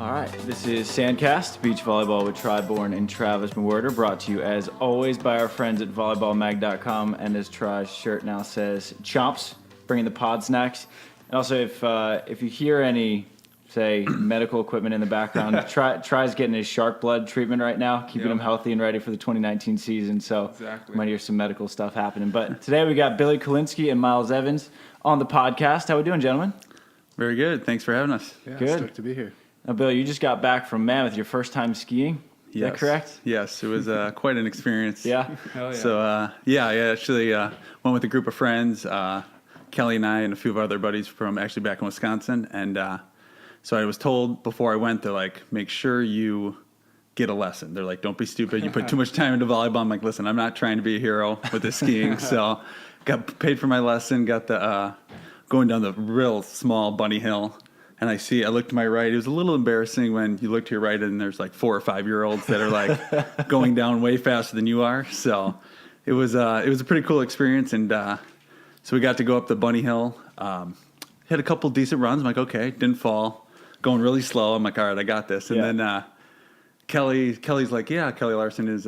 All right, this is SANDCAST, Beach Volleyball with Bourne and Travis Mewhirter, brought to you as always by our friends at volleyballmag.com. And as Tri's shirt now says, Chomps, bringing the pod snacks. And also, if you hear any, say, medical equipment in the background, Tri's getting his shark blood treatment right now, keeping him healthy and ready for the 2019 season. So exactly. Might hear some medical stuff happening. But today we got Billy Kolinske and Miles Evans on the podcast. How we doing, gentlemen? Very good. Thanks for having us. Yeah, good. Stoked to be here. Now, Bill, you just got back from Mammoth, your first time skiing. Is that correct? Yes, it was quite an experience. Yeah? Hell yeah. So, I actually went with a group of friends, Kelly and I and a few of our other buddies from actually back in Wisconsin. And so I was told before I went, they're like, make sure you get a lesson. They're like, don't be stupid. You put too much time into volleyball. I'm like, listen, I'm not trying to be a hero with the skiing. So got paid for my lesson, got the going down the real small bunny hill. And I look to my right. It was a little embarrassing when you look to your right and there's like 4 or 5 year olds that are like going down way faster than you are. So it was a pretty cool experience. And so we got to go up the bunny hill. Hit a couple decent runs. I'm like, okay, didn't fall. Going really slow. I'm like, all right, I got this. And then Kelly's like, yeah, Kelly Larson is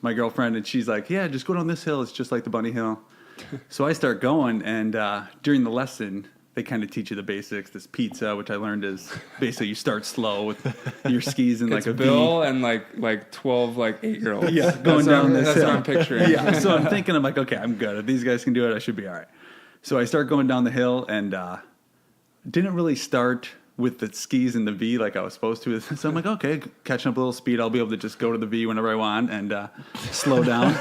my girlfriend, and she's like, yeah, just go down this hill. It's just like the bunny hill. So I start going, and during the lesson, they kind of teach you the basics. This pizza, which I learned is basically you start slow with your skis and like a Bill V. and like 12 8-year-olds. Yeah, going down this hill. That's what I'm picturing. Yeah, so I'm thinking, I'm like, okay, I'm good. If these guys can do it, I should be all right. So I start going down the hill and didn't really start with the skis in the V like I was supposed to. So I'm like, okay, catching up a little speed, I'll be able to just go to the V whenever I want and slow down.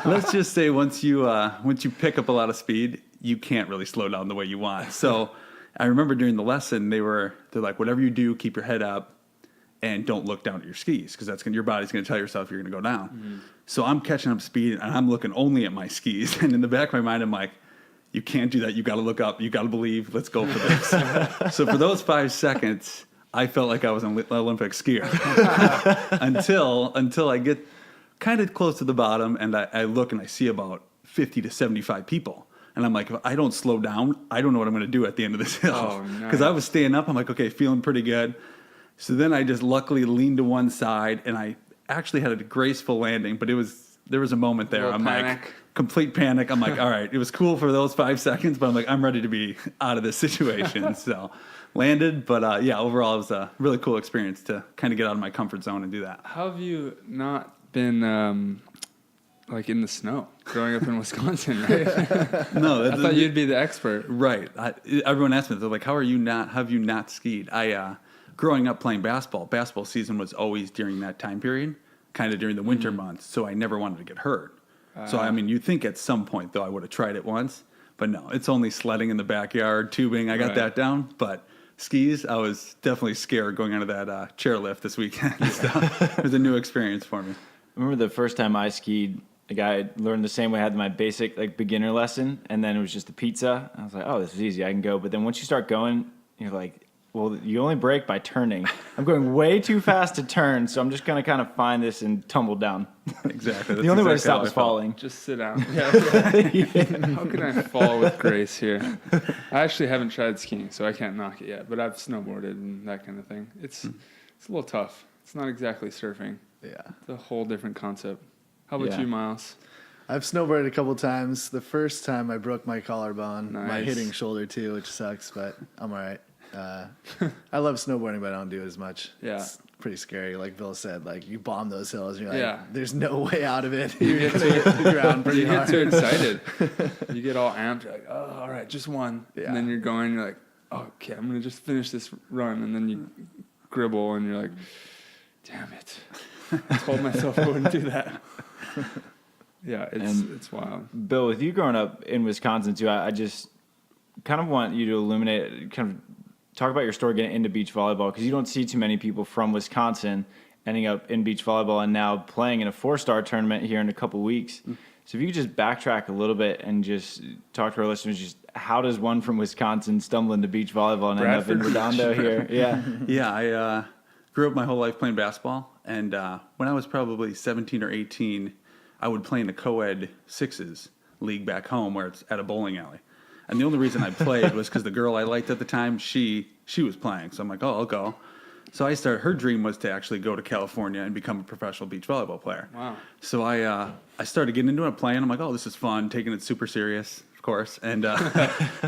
Let's just say once you pick up a lot of speed, you can't really slow down the way you want. So I remember during the lesson, they're like, whatever you do, keep your head up and don't look down at your skis because your body's going to tell yourself you're going to go down. Mm-hmm. So I'm catching up speed and I'm looking only at my skis. And in the back of my mind, I'm like, you can't do that. You got to look up. You got to believe. Let's go for this. So for those 5 seconds, I felt like I was an Olympic skier until I get kind of close to the bottom and I look and I see about 50 to 75 people. And I'm like, if I don't slow down, I don't know what I'm going to do at the end of this hill. Because I was staying up. I'm like, okay, feeling pretty good. So then I just luckily leaned to one side, and I actually had a graceful landing. But there was a moment there. I'm like, complete panic. I'm like, all right, it was cool for those 5 seconds, but I'm like, I'm ready to be out of this situation. So landed. But overall, it was a really cool experience to kind of get out of my comfort zone and do that. How have you not been in the snow growing up in Wisconsin, right? No, I thought you'd be the expert. Right. Everyone asked me, they're like, have you not skied? Growing up playing basketball season was always during that time period, kind of during the winter months. So I never wanted to get hurt. So, I mean, you'd think at some point, though, I would have tried it once. But no, it's only sledding in the backyard, tubing. I got that down. But skis, I was definitely scared going under that chairlift this weekend. So it was a new experience for me. I remember the first time I skied, I learned the same way. I had my basic beginner lesson, and then it was just the pizza. I was like, oh, this is easy. I can go. But then once you start going, you're like, well, you only break by turning. I'm going way too fast to turn, so I'm just going to kind of find this and tumble down. Exactly. The only way to stop is falling. Just sit down. Yeah. How can I fall with grace here? I actually haven't tried skiing, so I can't knock it yet. But I've snowboarded and that kind of thing. It's a little tough. It's not exactly surfing. Yeah. It's a whole different concept. How about you, Miles? I've snowboarded a couple times. The first time I broke my collarbone, my hitting shoulder too, which sucks, but I'm all right. I love snowboarding, but I don't do it as much. Yeah. It's pretty scary. Like Bill said, you bomb those hills, and you're like, there's no way out of it. You're going to hit the ground pretty hard. You get too excited. You get all amped. You're like, oh, all right, just one. Yeah. And then you're going, you're like, oh, okay, I'm going to just finish this run. And then you gribble, and you're like, damn it. I told myself I wouldn't do that. Yeah, it's wild. Bill, with you growing up in Wisconsin too, I just kind of want you to illuminate, kind of talk about your story getting into beach volleyball, because you don't see too many people from Wisconsin ending up in beach volleyball and now playing in a 4-star tournament here in a couple weeks. So if you could just backtrack a little bit and just talk to our listeners, just how does one from Wisconsin stumble into beach volleyball and end up in Redondo here? Yeah. Yeah, I grew up my whole life playing basketball. And when I was probably 17 or 18, I would play in the co-ed sixes league back home where it's at a bowling alley. And the only reason I played was because the girl I liked at the time, she was playing. So I'm like, oh, I'll go. So her dream was to actually go to California and become a professional beach volleyball player. Wow. So I started getting into it, playing. I'm like, oh, this is fun, taking it super serious, of course, and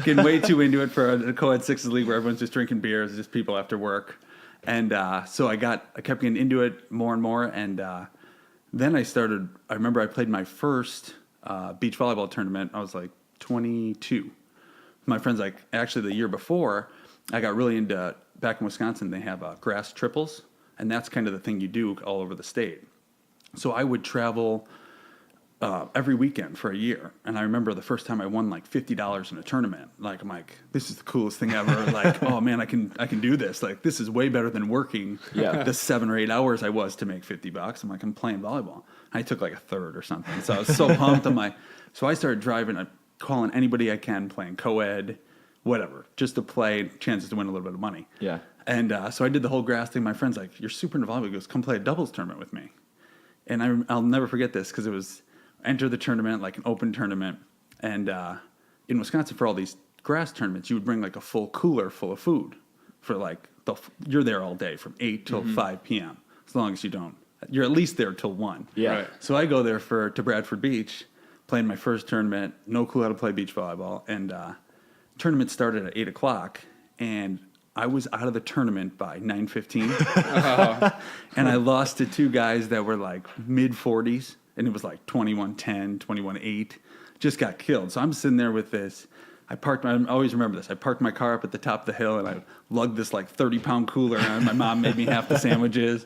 getting way too into it for a co-ed sixes league where everyone's just drinking beers, just people after work. And so I kept getting into it more and more. And then I remember I played my first beach volleyball tournament. I was like 22. My friends, like, actually the year before, I got really into, back in Wisconsin, they have grass triples, and that's kind of the thing you do all over the state. So I would travel every weekend for a year, and I remember the first time I won like $50 in a tournament. Like, I'm like, this is the coolest thing ever. Like, oh man, I can do this. Like, this is way better than working the 7 or 8 hours I was to make $50. I'm like, I'm playing volleyball. I took like a third or something, so I was so pumped. So I started driving, calling anybody I can, playing co-ed, whatever, just to play, chances to win a little bit of money. Yeah. And so I did the whole grass thing. My friend's like, you're super into volleyball. He goes, come play a doubles tournament with me. And I'll never forget this because it was enter the tournament, like an open tournament. And in Wisconsin, for all these grass tournaments, you would bring like a full cooler full of food for like, you're there all day from 8 till 5 p.m. As long as you're at least there till 1. Yeah. Right. So I go there to Bradford Beach, playing my first tournament, no clue how to play beach volleyball. And tournament started at 8 o'clock, and I was out of the tournament by 9:15. And I lost to 2 guys that were like mid-40s, and it was like 21-10, 21-8. Just got killed. So I'm sitting there with this. I always remember this. I parked my car up at the top of the hill, and I lugged this like 30-pound cooler, and my mom made me half the sandwiches,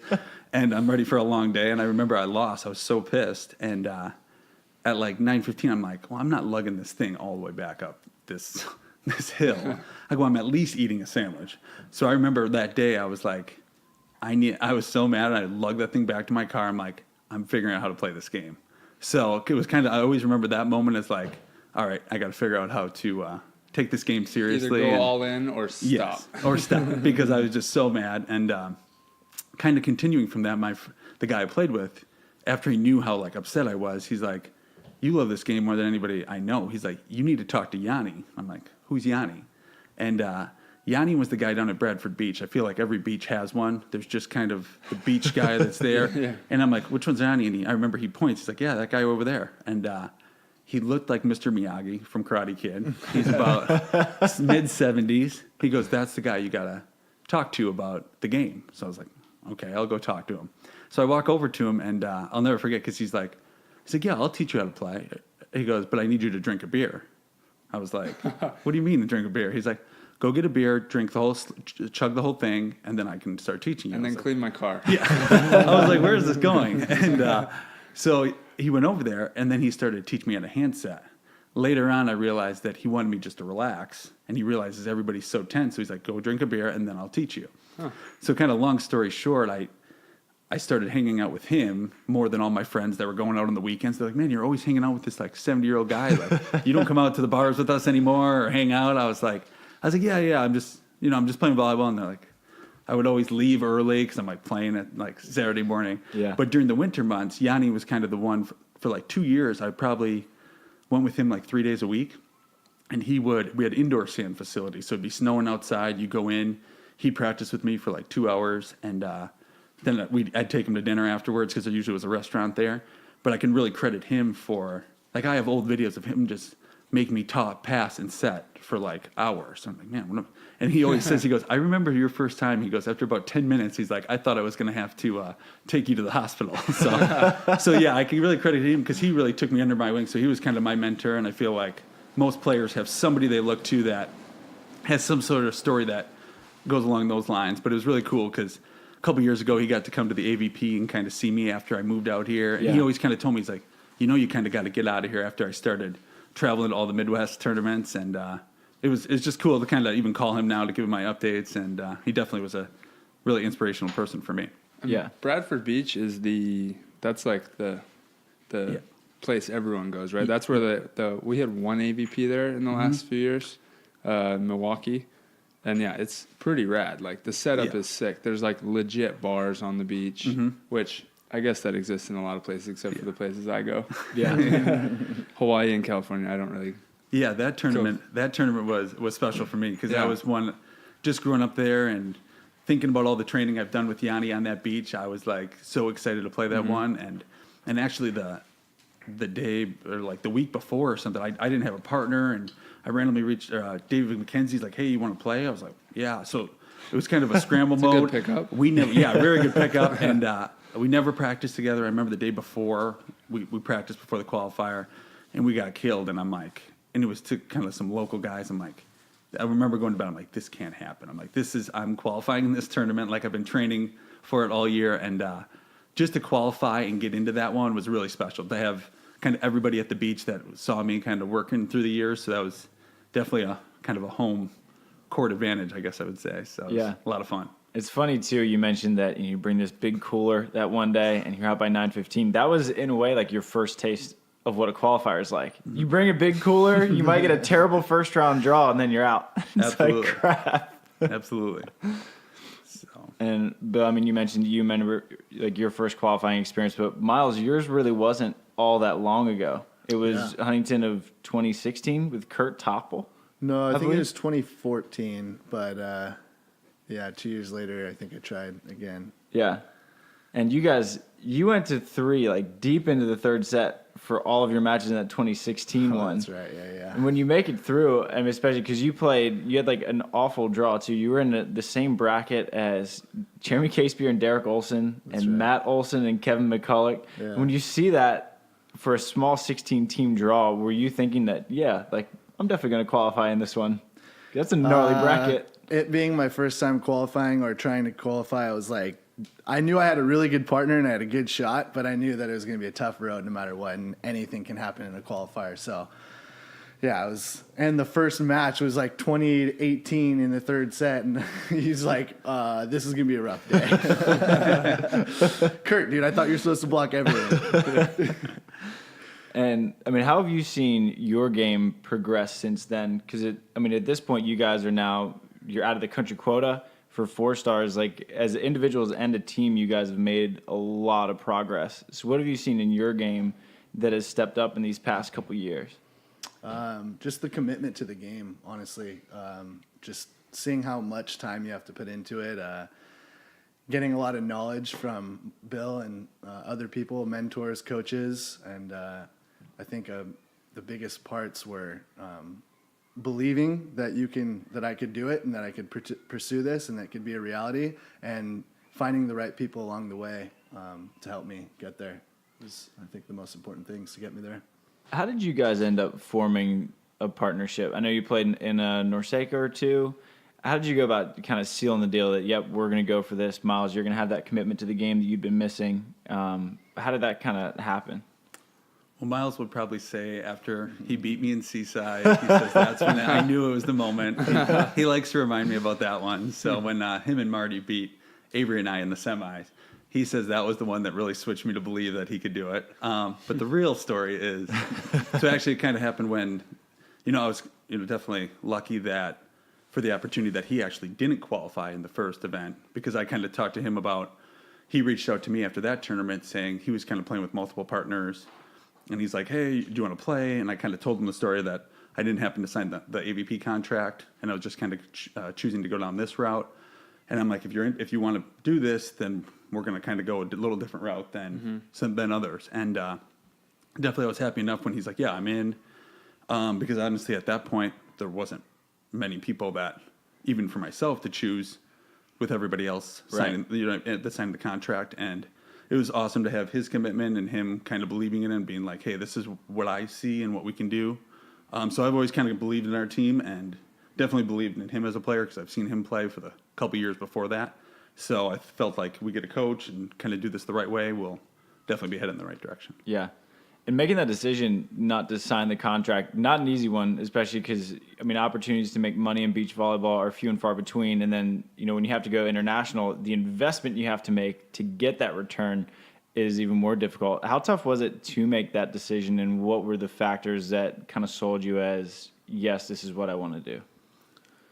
and I'm ready for a long day. And I remember I lost. I was so pissed. And at like 9:15, I'm like, well, I'm not lugging this thing all the way back up this hill. I go, I'm at least eating a sandwich. So I remember that day I was like, I was so mad. I lugged that thing back to my car. I'm like, I'm figuring out how to play this game. So it was I always remember that moment as like, all right, I got to figure out how to take this game seriously. Either go all in or stop. Yes, or stop, because I was just so mad. And kind of continuing from that, the guy I played with, after he knew how like upset I was, he's like, you love this game more than anybody I know. He's like, you need to talk to Yanni. I'm like, who's Yanni? And Yanni was the guy down at Bradford Beach. I feel like every beach has one. There's just kind of the beach guy that's there. Yeah. And I'm like, which one's Yanni? And I remember he points. He's like, yeah, that guy over there. And he looked like Mr. Miyagi from Karate Kid. He's about mid-70s. He goes, that's the guy you got to talk to about the game. So I was like, okay, I'll go talk to him. So I walk over to him, and I'll never forget because he's like, yeah, I'll teach you how to play. He goes, but I need you to drink a beer. I was like, what do you mean to drink a beer? He's like, go get a beer, chug the whole thing, and then I can start teaching you. And then clean my car. Yeah. I was like, where is this going? And so he went over there, and then he started teaching me how to handset. Later on, I realized that he wanted me just to relax, and he realizes everybody's so tense, so he's like, go drink a beer, and then I'll teach you. Huh. So kind of long story short, I started hanging out with him more than all my friends that were going out on the weekends. They're like, man, you're always hanging out with this like 70-year-old guy. Like, you don't come out to the bars with us anymore or hang out. I was like, yeah, I'm just playing volleyball. And they're like, I would always leave early because I'm like playing at like Saturday morning. Yeah. But during the winter months, Yanni was kind of the one for like 2 years. I probably went with him like 3 days a week. And we had indoor sand facilities. So it'd be snowing outside. You go in, he'd practice with me for like 2 hours. And, then I'd take him to dinner afterwards because there usually was a restaurant there. But I can really credit him for, like, I have old videos of him just making me pass and set for like hours. So I'm like, man, and he always says, he goes, I remember your first time. He goes, after about 10 minutes, he's like, I thought I was going to have to take you to the hospital. So yeah, I can really credit him because he really took me under my wing. So he was kind of my mentor. And I feel like most players have somebody they look to that has some sort of story that goes along those lines. But it was really cool because a couple years ago, he got to come to the AVP and kind of see me after I moved out here. And he always kind of told me, he's like, you kind of got to get out of here after I started traveling to all the Midwest tournaments. And it's just cool to kind of even call him now to give him my updates. And he definitely was a really inspirational person for me. Yeah. Bradford Beach is that's like the place everyone goes, right? That's where we had one AVP there in the last few years, Milwaukee. And yeah, it's pretty rad. Like the setup is sick. There's like legit bars on the beach, which I guess that exists in a lot of places except for the places I go. Yeah. Hawaii and California, I don't really. Yeah, that tournament was special for me because that was one just growing up there and thinking about all the training I've done with Yanni on that beach, I was like so excited to play that one. And actually the day or like the week before or something, I didn't have a partner, and I randomly reached David McKenzie's like, hey, you want to play? I was like, yeah. So it was kind of a scramble mode. A good pickup. Very good pickup. And we never practiced together. I remember the day before we practiced before the qualifier, and we got killed. And I'm like, and it was to kind of some local guys. I'm like, I remember going to bed. I'm like, this can't happen. I'm like, I'm qualifying in this tournament. Like I've been training for it all year, and just to qualify and get into that one was really special. To have kind of everybody at the beach that saw me kind of working through the years. So that was definitely a kind of a home court advantage, I guess I would say. So it was a lot of fun. It's funny too. You mentioned that you bring this big cooler that one day, and you're out by 9:15. That was in a way like your first taste of what a qualifier is like. You bring a big cooler, you might get a terrible first round draw, and then you're out. It's Absolutely. like crap. Absolutely. But I mean, you mentioned you remember like your first qualifying experience, but Miles, yours really wasn't all that long ago. It was Huntington of 2016 with Kurt Topple. No, I think believe it was 2014, but 2 years later, I think I tried again. Yeah. And you went to 3, like deep into the third set for all of your matches in that 2016 one. That's right, yeah. And when you make it through, I mean, especially because you had like an awful draw too. You were in the same bracket as Jeremy Casebeer and Derek Olson and Matt Olson and Kevin McCulloch. Yeah. When you see that for a small 16-team draw, were you thinking that, like I'm definitely going to qualify in this one? That's a gnarly bracket. It being my first time qualifying or trying to qualify, I was like, I knew I had a really good partner and I had a good shot, but I knew that it was going to be a tough road no matter what, and anything can happen in a qualifier. So, yeah, it was. And the first match was like 20-18 in the third set, and he's like, "This is going to be a rough day." Kurt, dude, I thought you were supposed to block everything. And I mean, how have you seen your game progress since then? Because at this point, you guys are you're out of the country quota for 4 stars. Like as individuals and a team, you guys have made a lot of progress. So what have you seen in your game that has stepped up in these past couple years? Just the commitment to the game, honestly. Just seeing how much time you have to put into it. Getting a lot of knowledge from Bill and other people, mentors, coaches, and I think the biggest parts were believing that I could do it and that I could pursue this and that it could be a reality, and finding the right people along the way to help me get there was, I think, the most important things to get me there. How did you guys end up forming a partnership? I know you played in a Norseca or 2. How did you go about kind of sealing the deal that, yep, we're going to go for this? Miles, you're going to have that commitment to the game that you've been missing. How did that kind of happen? Well, Miles would probably say after he beat me in Seaside, he says that's when I knew it was the moment. He likes to remind me about that one. So when him and Marty beat Avery and I in the semis, he says that was the one that really switched me to believe that he could do it. But the real story is, so actually it kind of happened when, I was definitely lucky that for the opportunity that he actually didn't qualify in the first event, because I kind of talked to him about, he reached out to me after that tournament saying he was kind of playing with multiple partners. And he's like, hey, do you want to play? And I kind of told him the story that I didn't happen to sign the AVP contract, and I was just kind of choosing to go down this route. And I'm like, if you want to do this, then we're going to kind of go a little different route than others. And definitely I was happy enough when he's like, yeah, I'm in. Because honestly, at that point, there wasn't many people that, even for myself, to choose with everybody else signing, that signed the contract. And it was awesome to have his commitment and him kind of believing in it and being like, hey, this is what I see and what we can do. So I've always kind of believed in our team and definitely believed in him as a player because I've seen him play for the couple years before that. So I felt like we get a coach and kind of do this the right way, we'll definitely be headed in the right direction. Yeah. And making that decision not to sign the contract, not an easy one, especially because, opportunities to make money in beach volleyball are few and far between. And then, when you have to go international, the investment you have to make to get that return is even more difficult. How tough was it to make that decision, and what were the factors that kind of sold you as, yes, this is what I want to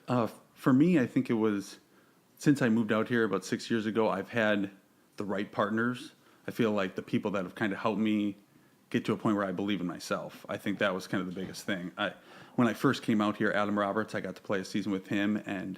do? For me, I think it was, since I moved out here about 6 years ago, I've had the right partners. I feel like the people that have kind of helped me get to a point where I believe in myself. I think that was kind of the biggest thing. When I first came out here, Adam Roberts, I got to play a season with him, and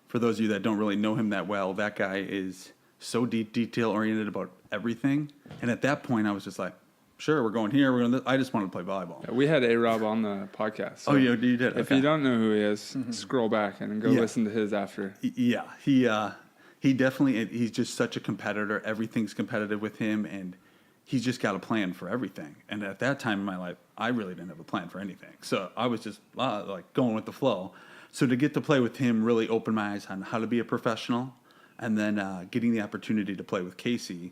for those of you that don't really know him that well, that guy is so detail oriented about everything. And at that point, I was just like, sure, we're going here. We're going. I just wanted to play volleyball. Yeah, we had A-Rob on the podcast. So oh, yeah, you did. If okay. you don't know who he is, scroll back and go listen to his after. Yeah, he definitely. He's just such a competitor. Everything's competitive with him, and he's just got a plan for everything. And at that time in my life, I really didn't have a plan for anything. So I was just like going with the flow. So to get to play with him really opened my eyes on how to be a professional, and then getting the opportunity to play with Casey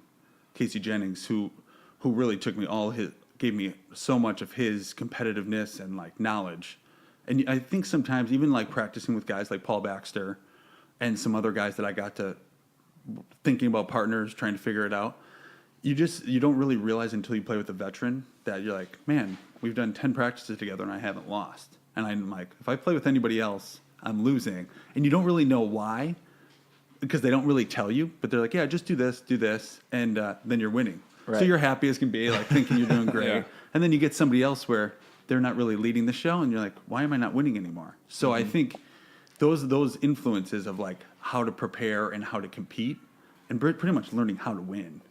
Jennings, who really gave me so much of his competitiveness and like knowledge. And I think sometimes even like practicing with guys like Paul Baxter and some other guys that I got to thinking about partners, trying to figure it out. You don't really realize until you play with a veteran that you're like, man, we've done 10 practices together and I haven't lost. And I'm like, if I play with anybody else, I'm losing. And you don't really know why, because they don't really tell you, but they're like, yeah, just do this, and then you're winning. Right. So you're happy as can be, like thinking you're doing great. Yeah. And then you get somebody else where they're not really leading the show, and you're like, why am I not winning anymore? So I think those influences of like how to prepare and how to compete, and pretty much learning how to win,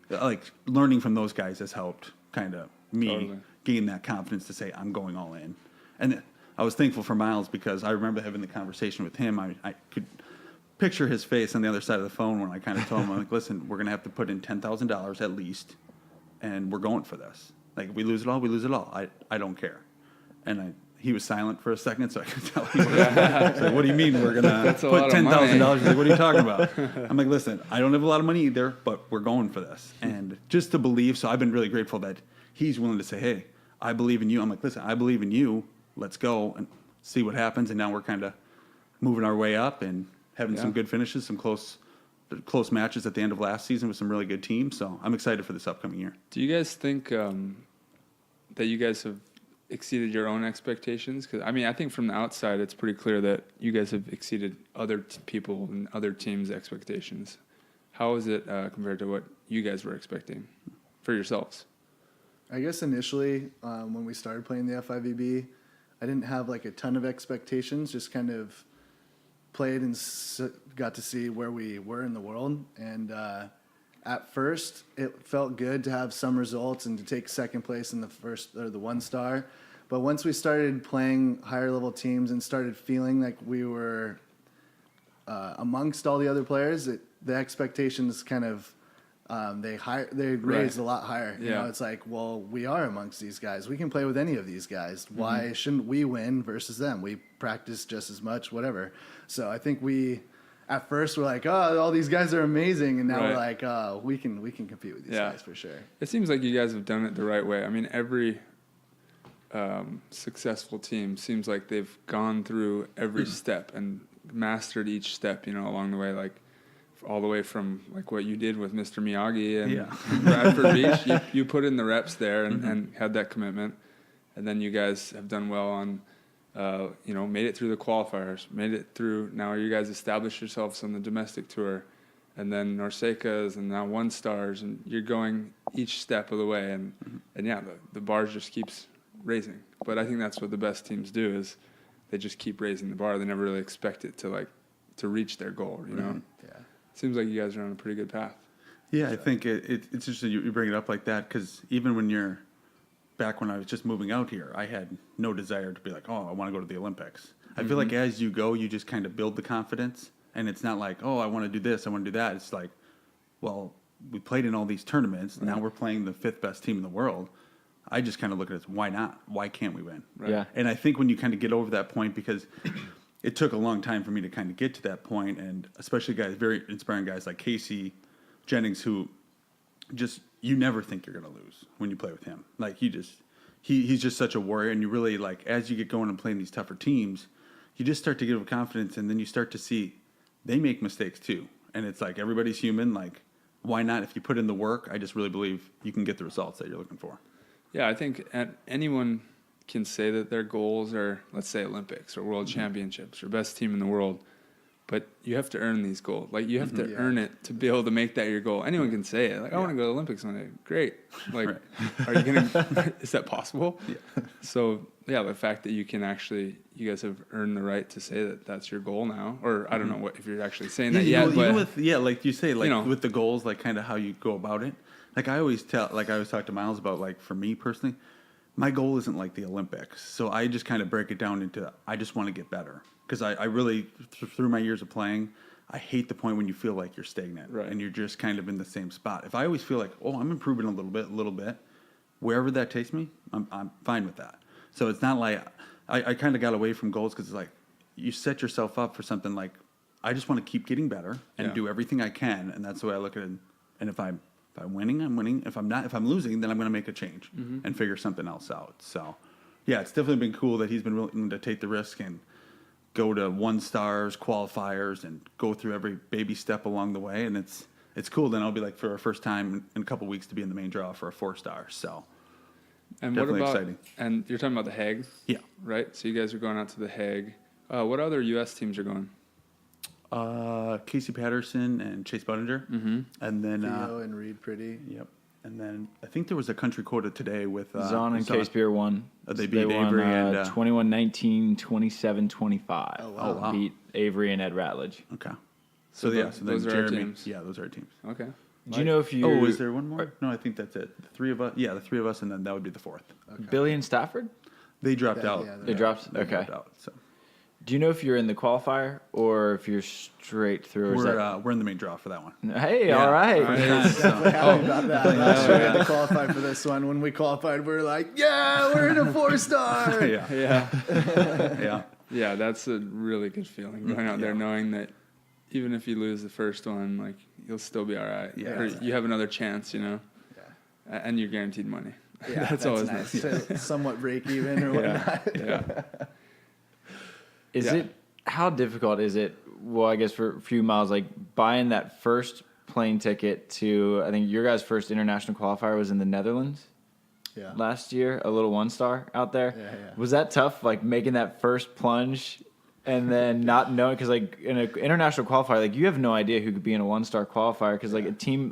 like learning from those guys has helped kind of me gain that confidence to say I'm going all in. And I was thankful for Miles because I remember having the conversation with him. I could picture his face on the other side of the phone when I kind of told him, I'm like, listen, we're going to have to put in $10,000 at least, and we're going for this. Like, if we lose it all, we lose it all. I don't care. And he was silent for a second, so I could tell he was like, what do you mean we're going to put $10,000? He's like, what are you talking about? I'm like, listen, I don't have a lot of money either, but we're going for this. And just to believe, so I've been really grateful that he's willing to say, hey, I believe in you. I'm like, listen, I believe in you. Let's go and see what happens. And now we're kind of moving our way up and having some good finishes, some close matches at the end of last season with some really good teams. So I'm excited for this upcoming year. Do you guys think that you guys have exceeded your own expectations? Because, I mean, I think from the outside, it's pretty clear that you guys have exceeded other people and other teams' expectations. How is it compared to what you guys were expecting for yourselves? I guess initially, when we started playing the FIVB, I didn't have like a ton of expectations, just kind of played and got to see where we were in the world. And at first, it felt good to have some results and to take second place in the first or the 1-star. But once we started playing higher level teams and started feeling like we were amongst all the other players, the expectations kind of they raised a lot higher. You know, it's like, well, we are amongst these guys. We can play with any of these guys. Why shouldn't we win versus them? We practice just as much, whatever. So I think at first we're like, oh, all these guys are amazing, and now we're like, oh, we can compete with these guys for sure. It seems like you guys have done it the right way. I mean, every successful team seems like they've gone through every step and mastered each step, along the way, like all the way from like what you did with Mr. Miyagi and Bradford Beach. You put in the reps there and had that commitment, and then you guys have done well on made it through the qualifiers, made it through. Now you guys established yourselves on the domestic tour, and then Norseca's, and now 1-stars, and you're going each step of the way, and the bar just keeps raising. But I think that's what the best teams do, is they just keep raising the bar. They never really expect it to reach their goal, Yeah. Seems like you guys are on a pretty good path. Yeah, I think it's interesting you bring it up like that, because even back when I was just moving out here, I had no desire to be like, oh, I want to go to the Olympics. I feel like as you go, you just kind of build the confidence, and it's not like, oh, I want to do this, I want to do that. It's like, well, we played in all these tournaments. Now we're playing the 5th best team in the world. I just kind of look at it as, why not? Why can't we win? Right. Yeah. And I think when you kind of get over that point, because it took a long time for me to kind of get to that point, and especially very inspiring guys like Casey Jennings, who just, you never think you're going to lose when you play with him. Like, he's just such a warrior, and you really, like, as you get going and playing these tougher teams, you just start to get confidence, and then you start to see they make mistakes too. And it's like, everybody's human. Like, why not? If you put in the work, I just really believe you can get the results that you're looking for. Yeah, I think anyone can say that their goals are, let's say, Olympics or World Championships or best team in the world. but you have to earn these goals. Like you have to earn it to be able to make that your goal. Anyone can say it. Like, I want to go to the Olympics one day. Great. Like, are you going to, is that possible? Yeah. So yeah, the fact that you can actually, you guys have earned the right to say that that's your goal now, or I don't know what, if you're actually saying that yet, but even with, like you say, like with the goals, like kind of how you go about it. Like I always talk to Miles about, like for me personally, my goal isn't like the Olympics. So I just kind of break it down into, I just want to get better. Because I really, through my years of playing, I hate the point when you feel like you're stagnant and you're just kind of in the same spot. If I always feel like, oh, I'm improving a little bit, wherever that takes me, I'm fine with that. So it's not like, I kind of got away from goals because it's like, you set yourself up for something like, I just want to keep getting better and do everything I can. And that's the way I look at it. And if I'm winning, I'm winning. If I'm losing, then I'm going to make a change and figure something else out. So yeah, it's definitely been cool that he's been willing to take the risk and go to 1-stars, qualifiers, and go through every baby step along the way. And it's cool. Then I'll be like, for our first time in a couple weeks, to be in the main draw for a 4-star. So and definitely what about, exciting. And you're talking about the Hague? Yeah. Right? So you guys are going out to the Hague. What other U.S. teams are going? Casey Patterson and Chase Budinger. And then Theo and Reed Pretty. Yep. And then I think there was a country quota today with Zahn and Case Beer won. They beat won, Avery and 21-19, 27-25. Oh, wow. Beat Avery and Ed Ratledge. Okay. So yeah, so those then are our Jeremy. teams. Yeah, those are our teams. Okay. Do you know if you? Oh, is there one more? No, I think that's it. The three of us. Yeah, the three of us, and then that would be the fourth. Okay. Billy and Stafford? They dropped out. Yeah, They dropped. They Okay. dropped out. So Do you know if you're in the qualifier or if you're straight through? Or is that... we're in the main draw for that one. Hey, Yeah. all right. Definitely happy about that. Last year we had to qualify for this one. When we qualified, we were like, yeah, we're in a 4-star. Yeah. Yeah, that's a really good feeling, going out there knowing that even if you lose the first one, like, you'll still be all right. Yeah, or you have another chance, Yeah. And you're guaranteed money. Yeah, that's always nice. To somewhat break even or whatnot. Yeah. How difficult is it? Well, I guess for a few miles, like buying that first plane ticket to, I think your guys' first international qualifier was in the Netherlands last year, a little 1-star out there. Yeah. Was that tough, like making that first plunge and then not knowing, because like in an international qualifier, like you have no idea who could be in a 1-star qualifier, because like a team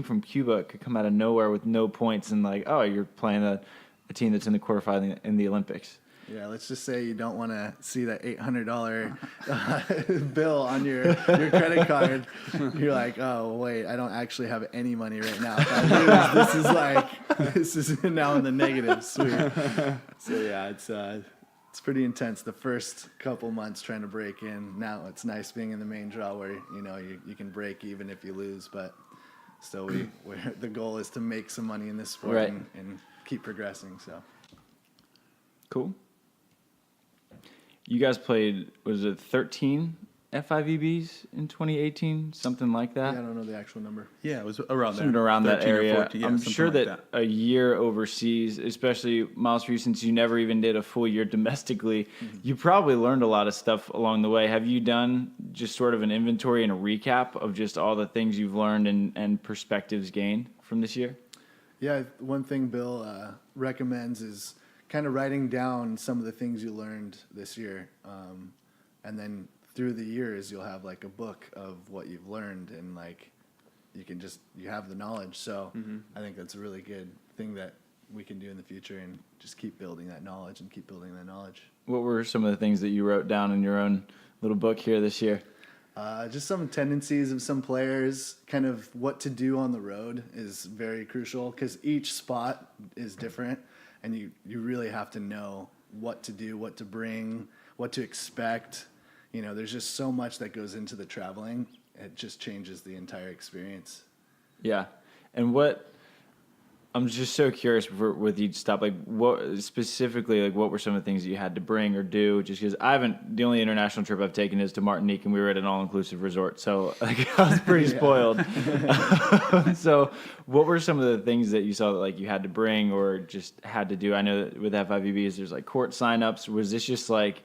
from Cuba could come out of nowhere with no points and like, oh, you're playing a team that's in the quarterfinal in the Olympics. Yeah, let's just say you don't want to see that $800 bill on your credit card. You're like, oh wait, I don't actually have any money right now. If I lose, this is now in the negative. Sweet. So yeah, it's pretty intense. The first couple months trying to break in. Now it's nice being in the main draw where you can break even if you lose, but still the goal is to make some money in this sport and keep progressing. So cool. You guys played, was it 13 FIVBs in 2018? Something like that? yeah, I don't know the actual number. Yeah, it was around there. Something around that 13 or area. 14, I'm something sure like that a year overseas, especially Miles, for you, since you never even did a full year domestically, you probably learned a lot of stuff along the way. Have you done just sort of an inventory and a recap of just all the things you've learned and perspectives gained from this year? Yeah, one thing Bill recommends is kind of writing down some of the things you learned this year. And then through the years, you'll have like a book of what you've learned, and like you have the knowledge. So I think that's a really good thing that we can do in the future, and just keep building that knowledge and keep building that knowledge. What were some of the things that you wrote down in your own little book here this year? Just some tendencies of some players, kind of what to do on the road is very crucial, because each spot is different. And you really have to know what to do, what to bring, what to expect. There's just so much that goes into the traveling. It just changes the entire experience. Yeah. And I'm just so curious with each stop, like what specifically, like what were some of the things that you had to bring or do? Just because the only international trip I've taken is to Martinique, and we were at an all-inclusive resort. So like, I was pretty spoiled. So what were some of the things that you saw that like you had to bring or just had to do? I know that with FIVBs, there's like court signups. Was this just like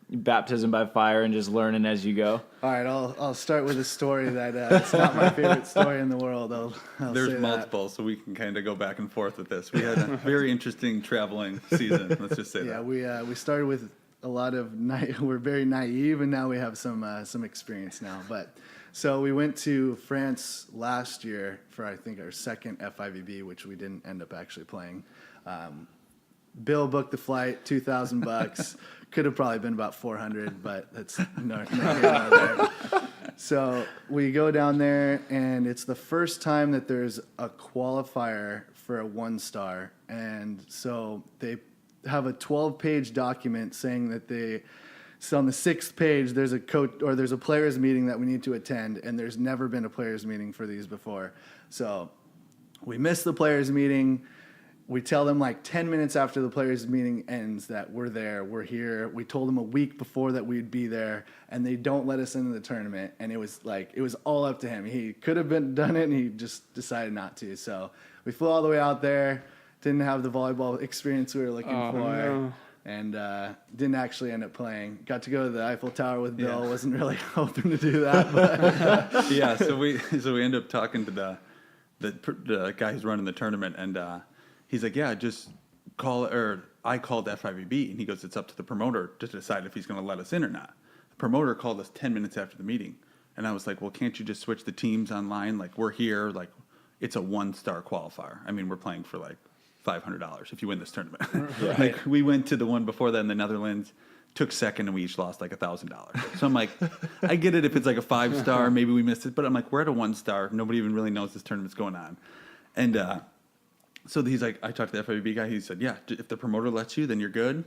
baptism by fire and just learning as you go? All right, I'll start with a story that it's not my favorite story in the world. There's multiple, so we can kind of go back and forth with this. We had a very interesting traveling season. Let's just say that. Yeah, we started with we're very naive, and now we have some experience now. But so we went to France last year for I think our second FIVB, which we didn't end up actually playing. Bill booked the flight, $2,000. Could have probably been about 400, but that's no here nor there. So we go down there, and it's the first time that there's a qualifier for a 1-star, and so they have a 12-page document saying that so on the 6th page there's a players meeting that we need to attend, and there's never been a players meeting for these before. So we missed the players meeting. We tell them like 10 minutes after the players meeting ends that we're there, we're here. We told them a week before that we'd be there, and they don't let us into the tournament. And it was all up to him. He could have done it, and he just decided not to. So we flew all the way out there, didn't have the volleyball experience we were looking for, no. And didn't actually end up playing. Got to go to the Eiffel Tower with Bill. Wasn't really hoping to do that, but yeah. So we ended up talking to the guy who's running the tournament, and he's like, yeah, just call it, or I called FIVB, and he goes, it's up to the promoter to decide if he's going to let us in or not. The promoter called us 10 minutes after the meeting, and I was like, well, can't you just switch the teams online? Like, we're here, like, it's a 1-star qualifier. I mean, we're playing for like $500 if you win this tournament. Right. Like, we went to the one before that in the Netherlands, took second, and we each lost like $1,000. So I'm like, I get it if it's like a 5-star, maybe we missed it, but I'm like, we're at a 1-star. Nobody even really knows this tournament's going on. And so he's like, I talked to the FIVB guy. He said, yeah, if the promoter lets you, then you're good.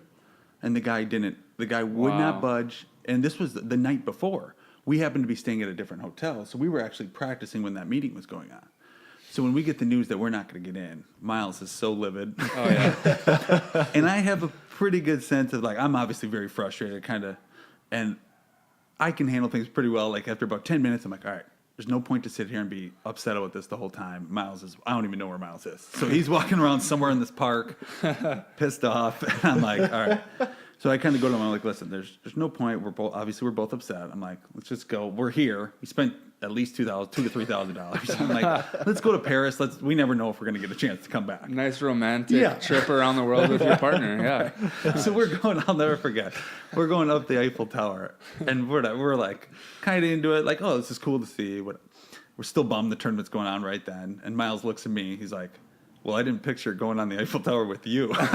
And the guy didn't. The guy would not budge. And this was the night before. We happened to be staying at a different hotel, so we were actually practicing when that meeting was going on. So when we get the news that we're not going to get in, Miles is so livid. Oh, yeah. And I have a pretty good sense of, like, I'm obviously very frustrated, kind of. And I can handle things pretty well. Like, after about 10 minutes, I'm like, all right. There's no point to sit here and be upset about this the whole time. I don't even know where Miles is. So he's walking around somewhere in this park, pissed off. And I'm like, all right. So I kind of go to him. I'm like, listen, there's no point. We're both upset. I'm like, let's just go. We're here. We spent at least $2,000 to $3,000. I'm like, let's go to Paris. We never know if we're going to get a chance to come back. Nice romantic trip around the world with your partner. Yeah. So we're going. I'll never forget. We're going up the Eiffel Tower, and we're like kind of into it. Like, oh, this is cool to see. We're still bummed the tournament's going on right then. And Miles looks at me. He's like, well, I didn't picture going on the Eiffel Tower with you. I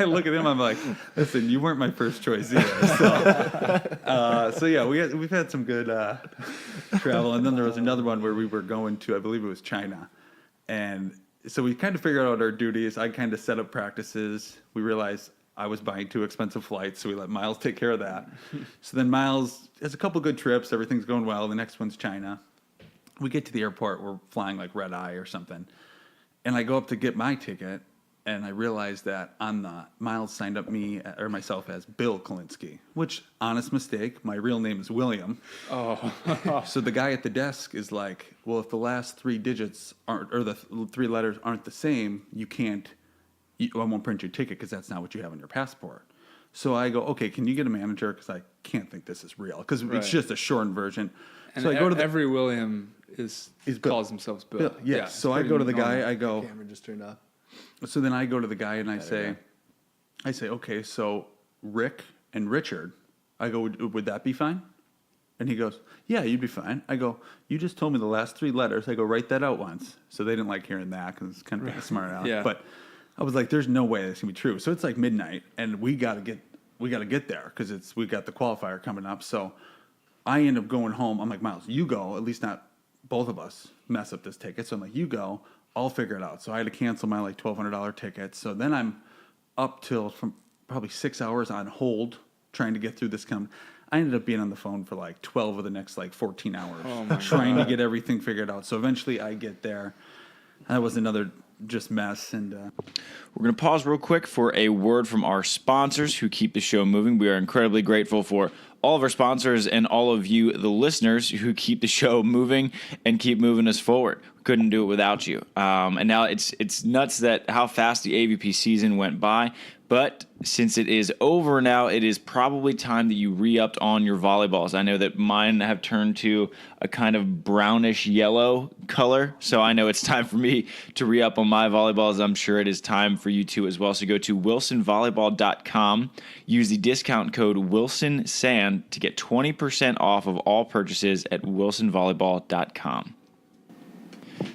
look at him, I'm like, listen, you weren't my first choice either. So yeah, we've had some good travel. And then there was another one where we were going to, I believe it was China. And so we kind of figured out our duties. I kind of set up practices. We realized I was buying 2 expensive flights, so we let Miles take care of that. So then Miles has a couple good trips. Everything's going well. The next one's China. We get to the airport, we're flying like red eye or something. And I go up to get my ticket, and I realize that Miles signed up myself as Bill Kolinske, which, honest mistake, my real name is William. Oh. So the guy at the desk is like, well, if the last 3 digits aren't, or the 3 letters aren't the same, I won't print your ticket because that's not what you have on your passport. So I go, okay, can you get a manager? Because I can't think this is real, because it's just a shortened version. And so I go to every William calls himself Bill. Yeah. So I go to the guy. I go. Camera just turned off. So then I go to the guy and I say, okay, so Rick and Richard. I go, would that be fine? And he goes, yeah, you'd be fine. I go, you just told me the last 3 letters. I go, write that out once. So they didn't like hearing that because it's kind of a smart out. Yeah. But I was like, there's no way this can be true. So it's like midnight, and we gotta get there because we got the qualifier coming up. So I end up going home. I'm like, Miles, you go. At least not both of us mess up this ticket. So I'm like, you go. I'll figure it out. So I had to cancel my like $1,200 ticket. So then I'm up till from probably 6 hours on hold trying to get through this. I ended up being on the phone for like 12 of the next like 14 hours trying to get everything figured out. So eventually I get there. That was another just mess. And we're going to pause real quick for a word from our sponsors who keep the show moving. We are incredibly grateful for all of our sponsors and all of you, the listeners, who keep the show moving and keep moving us forward. Couldn't do it without you. And now it's nuts that how fast the AVP season went by. But since it is over now, it is probably time that you re-upped on your volleyballs. I know that mine have turned to a kind of brownish yellow color, so I know it's time for me to re-up on my volleyballs. I'm sure it is time for you too as well. So go to wilsonvolleyball.com, use the discount code WilsonSand to get 20% off of all purchases at wilsonvolleyball.com.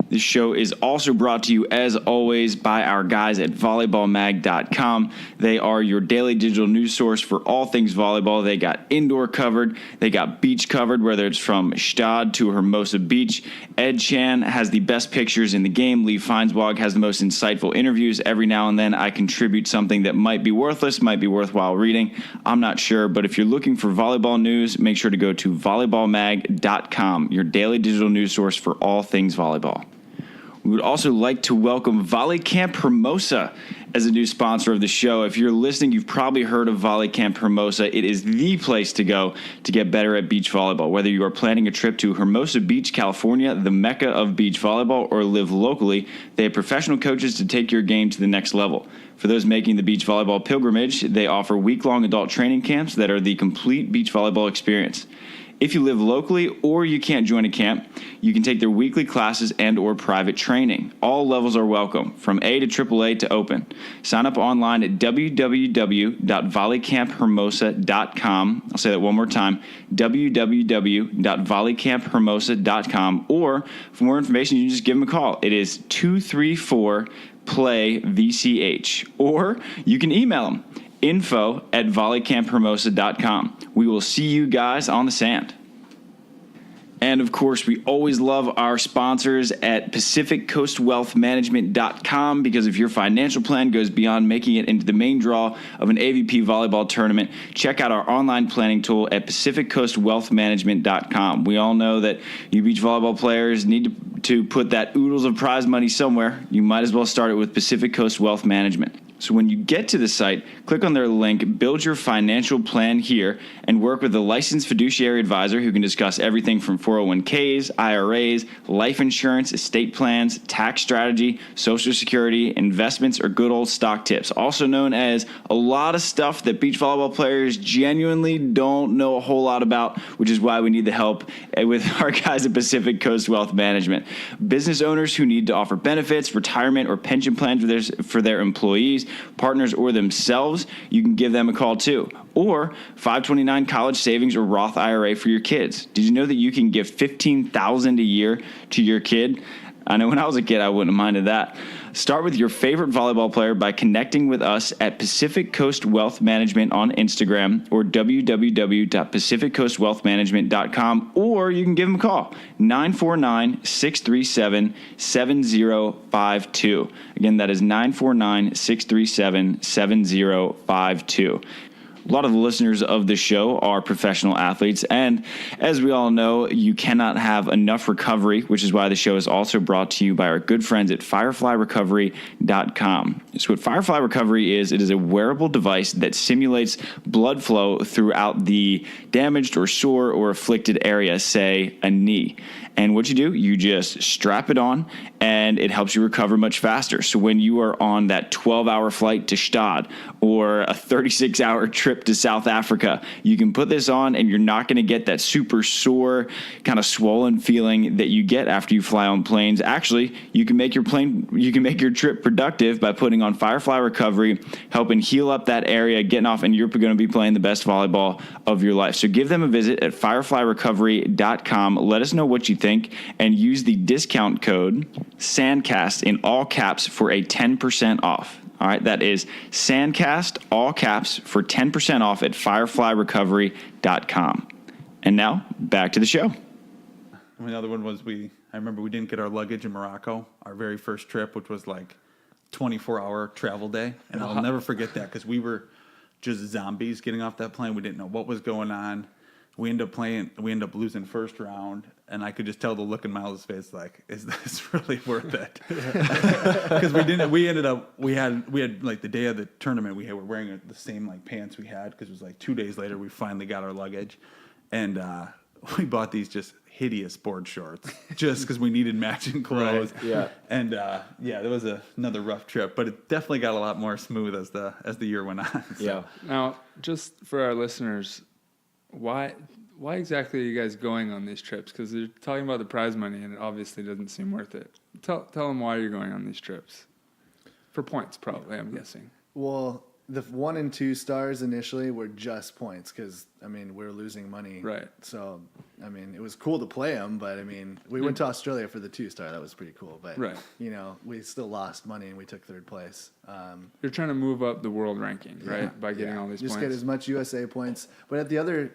This show is also brought to you, as always, by our guys at volleyballmag.com. They are your daily digital news source for all things volleyball. They got indoor covered. They got beach covered, whether it's from Stad to Hermosa Beach. Ed Chan has the best pictures in the game. Lee Feinswag has the most insightful interviews. Every now and then I contribute something that might be worthless, might be worthwhile reading. I'm not sure, but if you're looking for volleyball news, make sure to go to volleyballmag.com, your daily digital news source for all things volleyball. We would also like to welcome Volley Camp Hermosa as a new sponsor of the show. If you're listening, you've probably heard of Volley Camp Hermosa. It is the place to go to get better at beach volleyball. Whether you are planning a trip to Hermosa Beach, California, the mecca of beach volleyball, or live locally, they have professional coaches to take your game to the next level. For those making the beach volleyball pilgrimage, they offer week-long adult training camps that are the complete beach volleyball experience. If you live locally or you can't join a camp, you can take their weekly classes and or private training. All levels are welcome, from A to AAA to open. Sign up online at www.volleycamphermosa.com. I'll say that one more time, www.volleycamphermosa.com. Or for more information, you can just give them a call. It is 234-PLAY-VCH. Or you can email them. info@volleycamphermosa.com. We will see you guys on the sand. And of course, we always love our sponsors at PacificCoastWealthManagement.com, because if your financial plan goes beyond making it into the main draw of an AVP volleyball tournament, check out our online planning tool at PacificCoastWealthManagement.com. We all know that you beach volleyball players need to put that oodles of prize money somewhere. You might as well start it with Pacific Coast Wealth Management. So when you get to the site, click on their link, build your financial plan here, and work with a licensed fiduciary advisor who can discuss everything from 401ks, IRAs, life insurance, estate plans, tax strategy, Social Security, investments, or good old stock tips, also known as a lot of stuff that beach volleyball players genuinely don't know a whole lot about, which is why we need the help with our guys at Pacific Coast Wealth Management. Business owners who need to offer benefits, retirement, or pension plans for their employees, partners, or themselves, you can give them a call too. Or 529 college savings or Roth IRA for your kids. Did you know that you can give $15,000 a year to your kid? I know when I was a kid, I wouldn't have minded that. Start with your favorite volleyball player by connecting with us at Pacific Coast Wealth Management on Instagram, or www.pacificcoastwealthmanagement.com, or you can give them a call, 949-637-7052. Again, that is 949-637-7052. A lot of the listeners of the show are professional athletes, and as we all know, you cannot have enough recovery, which is why the show is also brought to you by our good friends at FireflyRecovery.com. So what Firefly Recovery is, it is a wearable device that simulates blood flow throughout the damaged or sore or afflicted area, say a knee. And what you do, you just strap it on, and it helps you recover much faster. So when you are on that 12-hour flight to Stad or a 36-hour trip to South Africa, you can put this on, and you're not going to get that super sore, kind of swollen feeling that you get after you fly on planes. Actually, you can make your trip productive by putting on Firefly Recovery, helping heal up that area, getting off, and you're going to be playing the best volleyball of your life. So give them a visit at fireflyrecovery.com. Let us know what you think, and use the discount code SANDCAST in all caps for a 10% off. All right, that is SANDCAST, all caps, for 10% off at fireflyrecovery.com. And now, back to the show. Another one was I remember we didn't get our luggage in Morocco, our very first trip, which was like 24-hour travel day. And I'll never forget that, because we were just zombies getting off that plane. We didn't know what was going on. we end up losing first round, and I could just tell the look in Miles' face, like, is this really worth it? Because we had like the day of the tournament, we were wearing the same like pants we had, because it was like 2 days later we finally got our luggage, and we bought these just hideous board shorts just because we needed matching clothes. Right. Yeah. And there was another rough trip, but it definitely got a lot more smooth as the year went on. So. Yeah. Now, just for our listeners, why exactly are you guys going on these trips? Because they're talking about the prize money, and it obviously doesn't seem worth it. Tell them why you're going on these trips. For points, probably, I'm guessing. Well, the 1 and 2 stars initially were just points because, I mean, we're losing money. Right. So, I mean, it was cool to play them, but, I mean, we went to Australia for the 2-star. That was pretty cool. But, Right. you know, we still lost money and we took 3rd place. You're trying to move up the world ranking, right? By getting all these Just points. get as much USA points. But at the other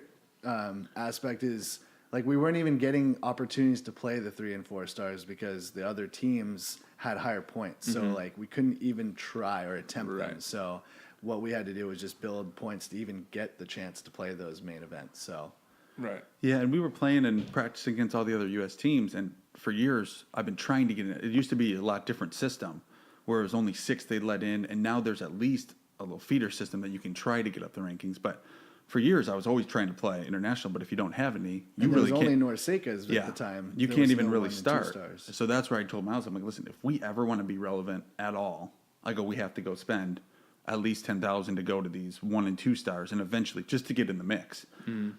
aspect is, like, we weren't even getting opportunities to play the 3 and 4 stars because the other teams had higher points. So, like, we couldn't even try or attempt them. Right. So what we had to do was just build points to even get the chance to play those main events. So Right. Yeah, and we were playing and practicing against all the other U.S. teams, and for years I've been trying to get in. It used to be a lot different system, where it was only 6 they let in, and now there's at least a little feeder system that you can try to get up the rankings. But for years I was always trying to play international, but if you don't have any, you and really there was only can't. Norseca's at the time. You There can't was even no really 1 and 2 start. stars. So that's where I told Miles, I'm like, listen, if we ever want to be relevant at all, I go, we have to go spend at least 10,000 to go to these 1 and 2 stars, and eventually just to get in the mix.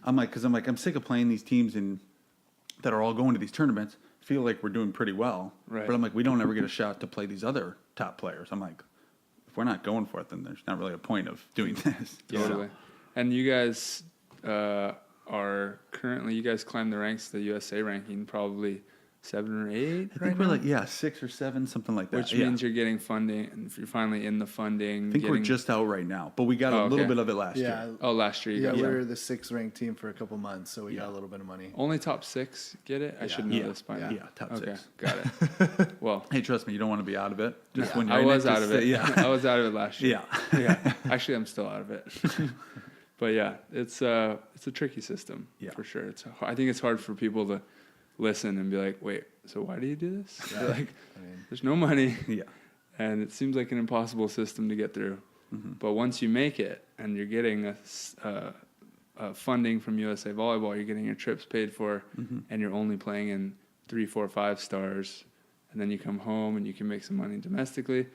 I'm sick of playing these teams that are all going to these tournaments. Feel like we're doing pretty well, Right. but I'm like, we don't ever get a shot to play these other top players. I'm like, if we're not going for it, then there's not really a point of doing this. Totally. And you guys are currently, you guys climbed the ranks, the USA ranking, probably 7 or 8 I right think we're now? like 6 or 7, something like that. Which means you're getting funding, and if you're finally in the funding. I think we're just out right now, but we got a little bit of it last Yeah. year. Oh, last year you Yeah, got we were the 6th ranked team for a couple months, so we got a little bit of money. only top 6 get it? I should know Yeah. this by now. Yeah, top Okay, 6. got it. Well, Hey, trust me, you don't want to be out of it. Just when you're I in was it, out just of it. stay- Yeah. I was out of it last year. Yeah. Yeah. Actually, I'm still out of it. But yeah, it's a tricky system for sure. I think it's hard for people to listen and be like, wait, so why do you do this? Yeah. Like, there's no money, Yeah. and it seems like an impossible system to get through. But once you make it and you're getting funding from USA Volleyball, you're getting your trips paid for, and you're only playing in 3, 4, 5 stars, and then you come home and you can make some money domestically.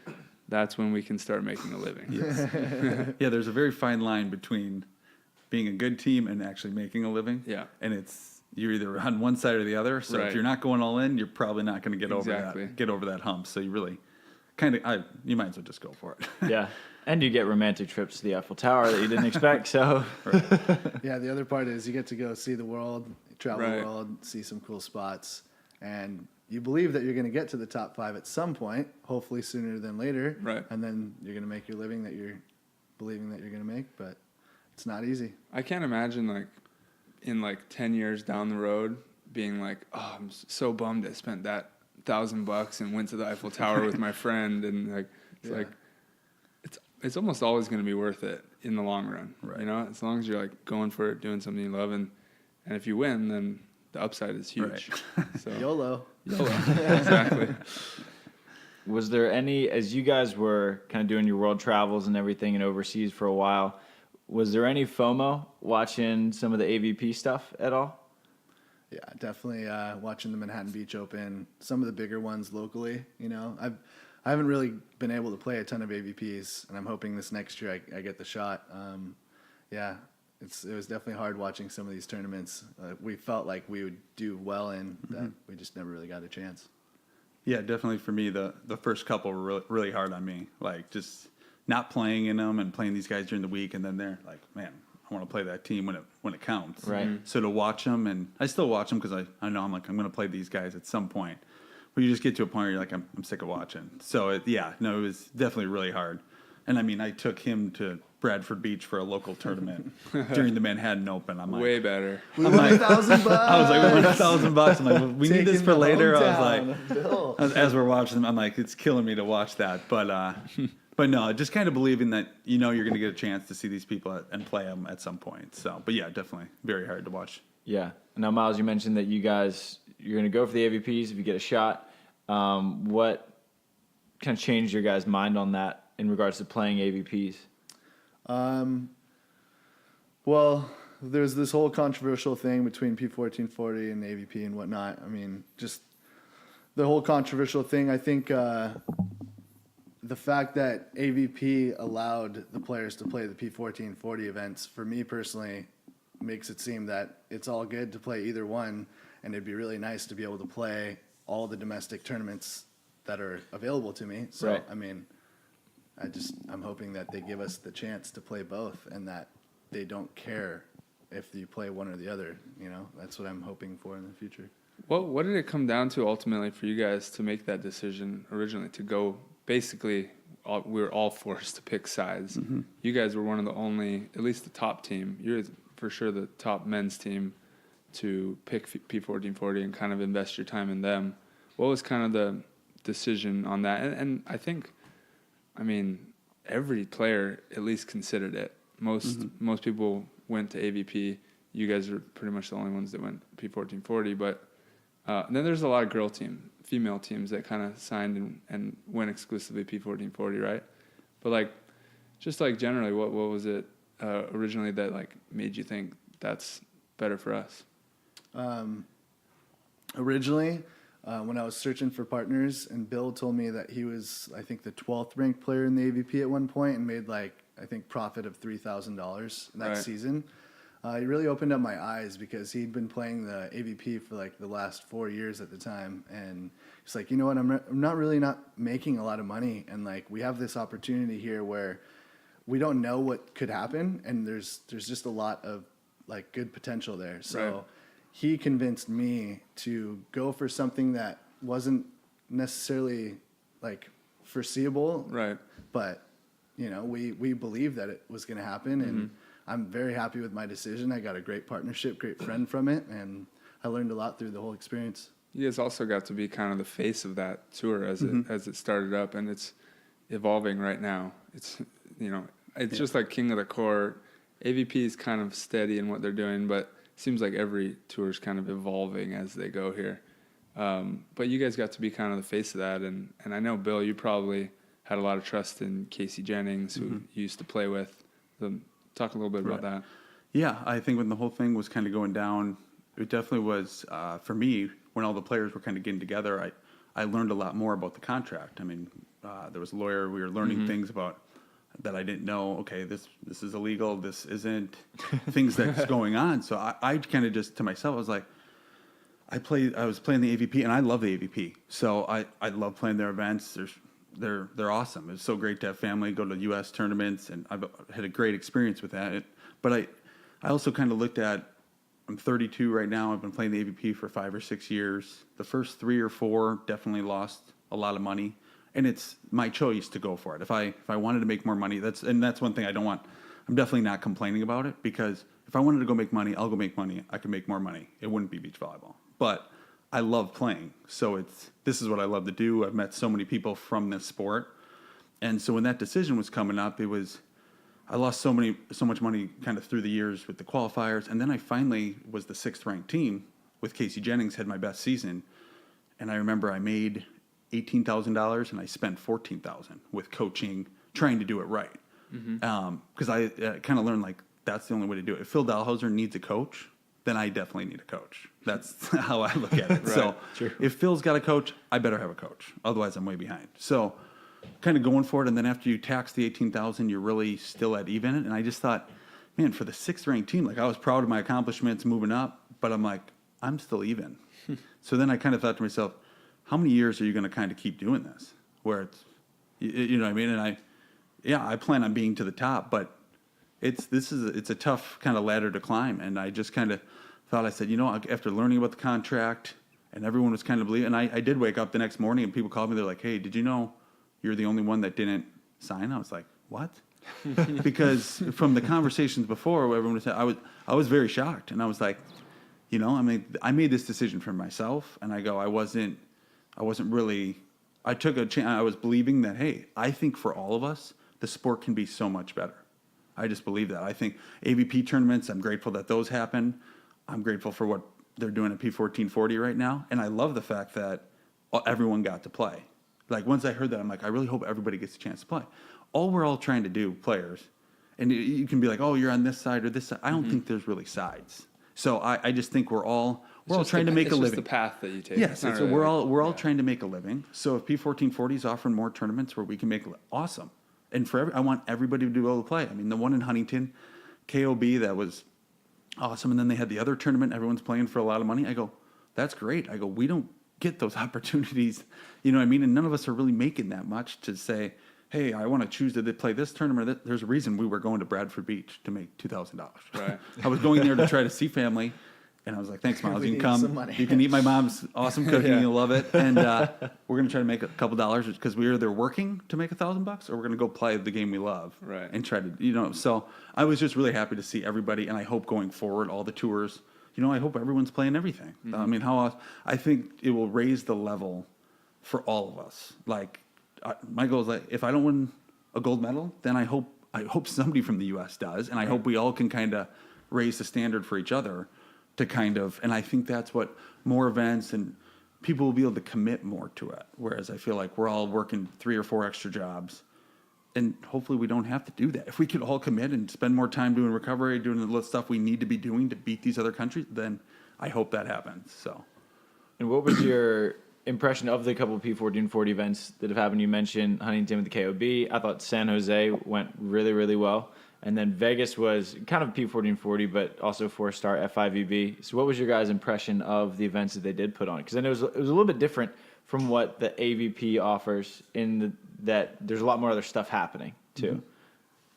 That's when we can start making a living. Yeah, there's a very fine line between being a good team and actually making a living. Yeah. And you're either on one side or the other. So Right. if you're not going all in, you're probably not going to get Exactly. over that hump. So you really you might as well just go for it. Yeah. And you get romantic trips to the Eiffel Tower that you didn't expect. So Yeah, the other part is you get to go see the world, travel Right. the world, see some cool spots, and you believe that you're going to get to the top 5 at some point, hopefully sooner than later. Right. And then you're going to make your living that you're believing that you're going to make, but it's not easy. I can't imagine in 10 years down the road being like, oh, I'm so bummed I spent that $1,000 and went to the Eiffel Tower with my friend, and it's almost always going to be worth it in the long run. Right. You know, as long as you're going for it, doing something you love, and if you win, then the upside is huge. So YOLO. exactly. was there any, as you guys were kind of doing your world travels and everything and overseas for a while, was there any FOMO watching some of the AVP stuff at all? Yeah, definitely watching the Manhattan Beach Open, some of the bigger ones locally. You know, I haven't really been able to play a ton of AVPs, and I'm hoping this next year I get the shot. Yeah, it was definitely hard watching some of these tournaments. We felt like we would do well in that. We just never really got a chance. Yeah, definitely for me, the first couple were really, really hard on me. Like, just not playing in them and playing these guys during the week, and then they're like, man, I want to play that team when it counts. Right. So to watch them, and I still watch them because I know I'm going to play these guys at some point. But you just get to a point where you're like, I'm sick of watching. So it was definitely really hard. And I mean, I took him to Bradford Beach for a local tournament during the Manhattan Open. I'm like, Way better. We won $1,000. I was like, we won $1,000. I'm like, well, we need this Taking for the later. I was hometown like, bill. as we're watching them, I'm like, it's killing me to watch that. But But no, just kind of believing that, you're going to get a chance to see these people and play them at some point. So, but yeah, definitely very hard to watch. Yeah. Now, Miles, you mentioned that you're going to go for the AVPs if you get a shot. What kind of changed your guys' mind on that in regards to playing AVPs? Well, there's this whole controversial thing between P1440 and AVP and whatnot. I mean, just the whole controversial thing. I think the fact that AVP allowed the players to play the P1440 events, for me personally, makes it seem that it's all good to play either one, and it'd be really nice to be able to play all the domestic tournaments that are available to me. So, right. I mean, I'm hoping that they give us the chance to play both and that they don't care if you play one or the other. That's what I'm hoping for in the future. Well, what did it come down to ultimately for you guys to make that decision originally to go? Basically, we were all forced to pick sides. Mm-hmm. You guys were one of the only, at least the top team. You're for sure the top men's team to pick P1440 and kind of invest your time in them. What was kind of the decision on that? And I think, every player at least considered it. Most people went to AVP. You guys are pretty much the only ones that went P1440. But then there's a lot of female teams that kind of signed and went exclusively P1440, right? But just generally, what was it originally that made you think that's better for us? Originally, when I was searching for partners, and Bill told me that he was, I think, the 12th ranked player in the AVP at one point and made profit of $3,000 that season. It really opened up my eyes because he'd been playing the AVP for the last 4 years at the time, and he's like, you know what, I'm not really making a lot of money, and we have this opportunity here where we don't know what could happen, and there's just a lot of good potential there. So right. He convinced me to go for something that wasn't necessarily foreseeable, right? But we believed that it was going to happen, and I'm very happy with my decision. I got a great partnership, great friend from it, and I learned a lot through the whole experience. You guys also got to be kind of the face of that tour as it started up, and it's evolving right now. It's just like King of the Court. AVP is kind of steady in what they're doing, but it seems like every tour is kind of evolving as they go here. But you guys got to be kind of the face of that, and I know, Bill, you probably had a lot of trust in Casey Jennings, who you used to play with. Talk a little bit about that. Yeah, I think when the whole thing was kind of going down, it definitely was, for me, when all the players were kind of getting together, I learned a lot more about the contract. There was a lawyer, we were learning things about that I didn't know. Okay, this is illegal, this isn't, things that's going on. So I kind of just, to myself, I was like, I was playing the AVP, and I love the AVP. So I love playing their events. They're awesome. It's so great to have family, go to U.S. tournaments, and I've had a great experience with that. But I also kind of looked at, I'm 32 right now. I've been playing the AVP for 5 or 6 years. The first 3 or 4 definitely lost a lot of money, and it's my choice to go for it. If I wanted to make more money, that's one thing I don't want. I'm definitely not complaining about it, because if I wanted to go make money, I'll go make money. I can make more money. It wouldn't be beach volleyball, but I love playing. So this is what I love to do. I've met so many people from this sport. And so when that decision was coming up, I lost so much money kind of through the years with the qualifiers. And then I finally was the 6th ranked team with Casey Jennings, had my best season. And I remember I made $18,000 and I spent $14,000 with coaching, trying to do it right. Because I kind of learned that's the only way to do it. If Phil Dahlhauser needs a coach, then I definitely need a coach. That's how I look at it. Right. So if Phil's got a coach, I better have a coach. Otherwise, I'm way behind. So kind of going for it, and then after you tax the $18,000, you're really still at even. And I just thought, man, for the 6th ranked team, I was proud of my accomplishments moving up, but I'm still even. So then I kind of thought to myself, how many years are you going to kind of keep doing this? Where it's, you know what I mean? And I plan on being to the top, but it's a tough kind of ladder to climb. And I just kind of thought, I said, after learning about the contract, and everyone was kind of believing, and I did wake up the next morning and people called me, they're like, hey, did you know you're the only one that didn't sign? I was like, what? Because from the conversations before, everyone was saying, I was very shocked. And I was like, I made this decision for myself, and I go, I wasn't really I took a chance. I was believing that, hey, I think for all of us, the sport can be so much better. I just believe that. I think AVP tournaments, I'm grateful that those happen. I'm grateful for what they're doing at P1440 right now. And I love the fact that everyone got to play. Like, once I heard that, I'm like, I really hope everybody gets a chance to play. All we're all trying to do, players, and you can be like, oh, you're on this side or this side. I don't think there's really sides. So I just think we're all trying to make a living. It's just the path that you take. Yes, we're all trying to make a living. So if P1440 is offering more tournaments where we can make awesome. And I want everybody to be able to play. I mean, the one in Huntington, KOB, that was awesome. And then they had the other tournament. Everyone's playing for a lot of money. I go, that's great. I go, we don't get those opportunities. You know what I mean? And none of us are really making that much to say, hey, I want to choose to play this tournament. There's a reason we were going to Bradford Beach to make $2,000. Right. I was going there to try to see family. And I was like, thanks, Miles. You can come. You can eat my mom's awesome cooking. Yeah. You'll love it. And we're going to try to make a couple dollars because we're either working to make $1,000 or we're going to go play the game we love. Right. And try to, so I was just really happy to see everybody. And I hope going forward, all the tours, I hope everyone's playing everything. I mean, I think it will raise the level for all of us. Like, my goal is, like, if I don't win a gold medal, then I hope somebody from the U.S. does. And I hope we all can kind of raise the standard for each other. And I think that's what more events and people will be able to commit more to it. Whereas I feel like we're all working 3 or 4 extra jobs, and hopefully we don't have to do that. If we could all commit and spend more time doing recovery, doing the stuff we need to be doing to beat these other countries, then I hope that happens. So, and what was your impression of the couple of P1440 events that have happened? You mentioned Huntington with the KOB. I thought San Jose went really, really well. And then Vegas was kind of P1440, but also 4-star F5EB. So what was your guys' impression of the events that they did put on? Because I know it was a little bit different from what the AVP offers that there's a lot more other stuff happening, too. Mm-hmm.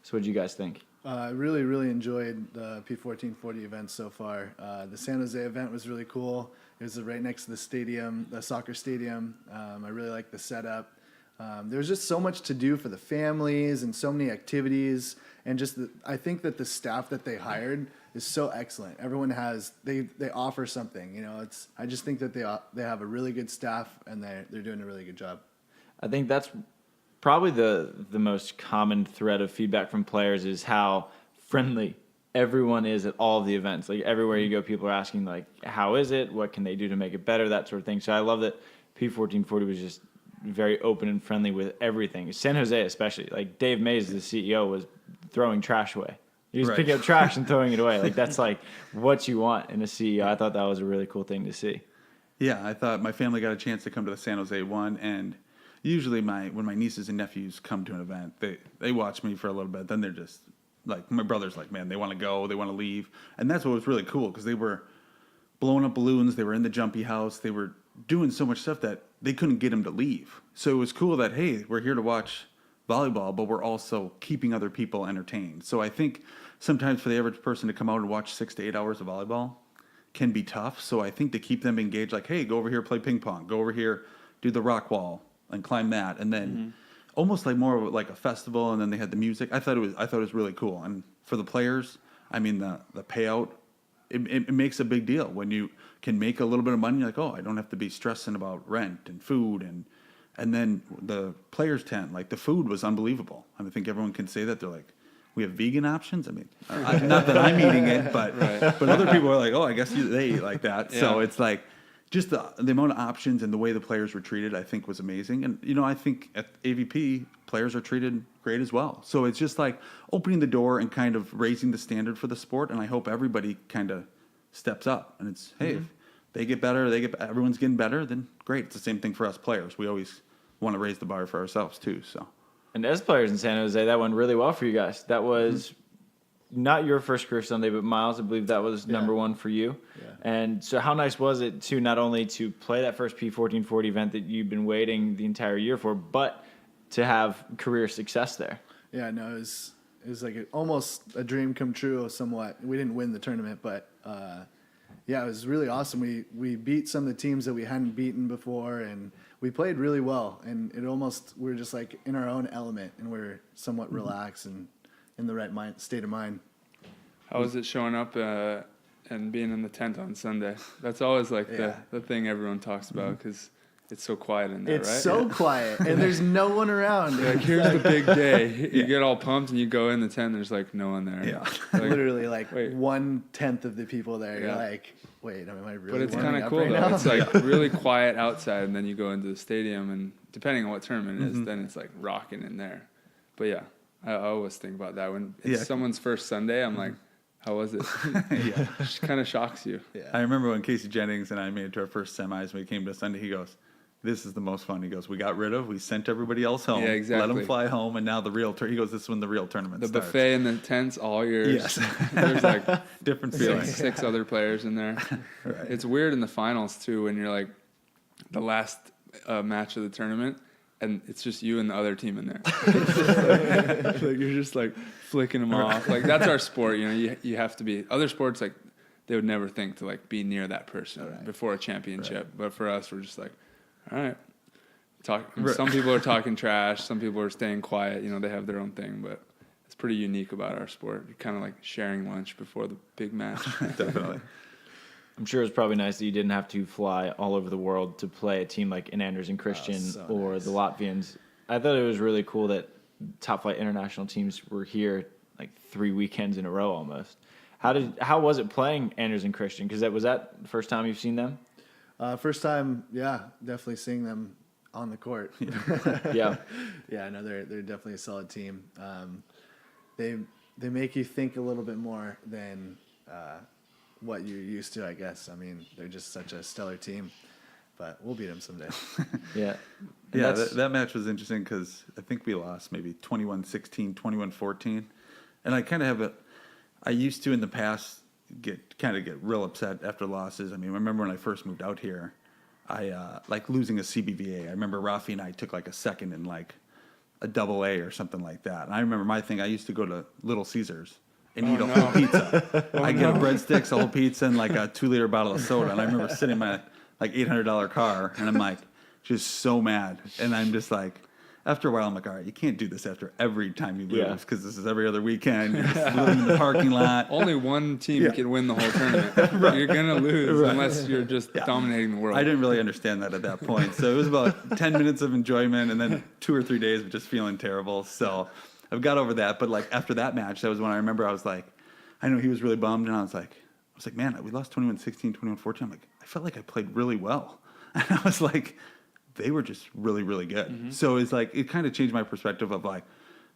So what did you guys think? I really, really enjoyed the P1440 events so far. The San Jose event was really cool. It was right next to the stadium, the soccer stadium. I really liked the setup. There was just so much to do for the families and so many activities. And I think that the staff that they hired is so excellent. Everyone they offer something. I just think that they have a really good staff and they're doing a really good job. I think that's probably the most common thread of feedback from players is how friendly everyone is at all of the events. Like, everywhere you go, people are asking, like, how is it? What can they do to make it better? That sort of thing. So I love that P1440 was just very open and friendly with everything. San Jose especially. Like, Dave Mays, the CEO, was throwing trash away. He was picking up trash and throwing it away. Like, that's like what you want in a CEO. I thought that was a really cool thing to see. Yeah, I thought my family got a chance to come to the San Jose one, and usually when my nieces and nephews come to an event, they watch me for a little bit. Then they're just like, my brother's like, man, they want to go, they want to leave. And that's what was really cool, because they were blowing up balloons, they were in the jumpy house, they were doing so much stuff that they couldn't get them to leave. So it was cool that, hey, we're here to watch volleyball, but we're also keeping other people entertained. So I think sometimes for the average person to come out and watch 6 to 8 hours of volleyball can be tough. So I think to keep them engaged, like, hey, go over here, play ping pong, go over here, do the rock wall and climb that. And then almost like more of like a festival. And then they had the music. I thought it was really cool. And for the players, I mean, the payout, it makes a big deal when you can make a little bit of money. You're like, oh, I don't have to be stressing about rent and food. And then the players' tent, like, the food was unbelievable. I think everyone can say that. They're like, we have vegan options. I mean, not that I'm eating it, but other people are like, oh, I guess they eat like that. Yeah. So it's like, just the amount of options and the way the players were treated, I think, was amazing. And, I think at AVP, players are treated great as well. So it's just like opening the door and kind of raising the standard for the sport. And I hope everybody kind of steps up. And it's, hey, if they get better, everyone's getting better, then great. It's the same thing for us players. We always want to raise the bar for ourselves too. So, and as players in San Jose, that went really well for you guys. That was not your first career Sunday, but Miles, I believe that was number one for you. Yeah. And so how nice was it to not only to play that first P1440 event that you've been waiting the entire year for, but to have career success there? Yeah, no, it was like almost a dream come true somewhat. We didn't win the tournament, but yeah, it was really awesome. We beat some of the teams that we hadn't beaten before, and we played really well. And we're just like in our own element, and we're somewhat relaxed and in the right state of mind. How was it showing up and being in the tent on Sunday? That's always like the thing everyone talks about, because It's so quiet in there, It's right? so quiet, and there's no one around. You're like, here's the big day. You get all pumped, and you go in the tent. There's like no one there. Yeah. Like, Literally like wait. 1/10 of the people there. You're Yeah. like, wait, am I really? But it's warming kind of up cool right though. now? It's like really quiet outside, and then you go into the stadium, and depending on what tournament it is, then it's like rocking in there. But yeah, I always think about that when it's someone's first Sunday. I'm like, how was it? Yeah. It just kind of shocks you. Yeah. I remember when Casey Jennings and I made it to our first semis when we came to Sunday, he goes, this is the most fun. He goes, we sent everybody else home. Yeah, exactly. Let them fly home, and now the real he goes, this is when the real tournament The starts. buffet and the tents, all yours. Yes. There's like Different feeling. six other players in there. Right. It's weird in the finals too when you're like the last match of the tournament and it's just you and the other team in there. Like you're just like flicking them off. Like that's our sport, you know. You have to be. Other sports like they would never think to like be near that person before a championship. Right. But for us, we're just like, all right. Some people are talking trash. Some people are staying quiet. You know, they have their own thing, but it's pretty unique about our sport. You're kind of like sharing lunch before the big match. Definitely. I'm sure it's probably nice that you didn't have to fly all over the world to play a team like an Anders and Christian or the Latvians. I thought it was really cool that top flight international teams were here like 3 weekends in a row almost. How was it playing Anders and Christian? Because was that the first time you've seen them? First time, yeah, definitely seeing them on the court. Yeah. Yeah, no, they're definitely a solid team. They make you think a little bit more than what you're used to, I guess. I mean, they're just such a stellar team, but we'll beat them someday. Yeah. Yeah, that match was interesting because I think we lost maybe 21-16, 21-14. And I kind of I used to in the past get real upset after losses. I mean, I remember when I first moved out here, I like losing a CBVA. I remember Rafi and I took like a second in like a AA or something like that. And I remember my thing, I used to go to Little Caesars and eat a whole pizza. I get a breadsticks, a whole pizza, and like a 2-liter bottle of soda. And I remember sitting in my like $800 car, and I'm like just so mad. And I'm just like, after a while, I'm like, all right, you can't do this after every time you lose because this is every other weekend. You're just living in the parking lot. Only one team can win the whole tournament. You're going to lose unless you're just dominating the world. I didn't really understand that at that point. So it was about 10 minutes of enjoyment and then 2 or 3 days of just feeling terrible. So I've got over that. But like after that match, that was when I remember I was like, I know he was really bummed. And I was like, man, we lost 21-16, 21-14. I'm like, I felt like I played really well. And I was like, they were just really, really good. Mm-hmm. So it's like, it kind of changed my perspective of like,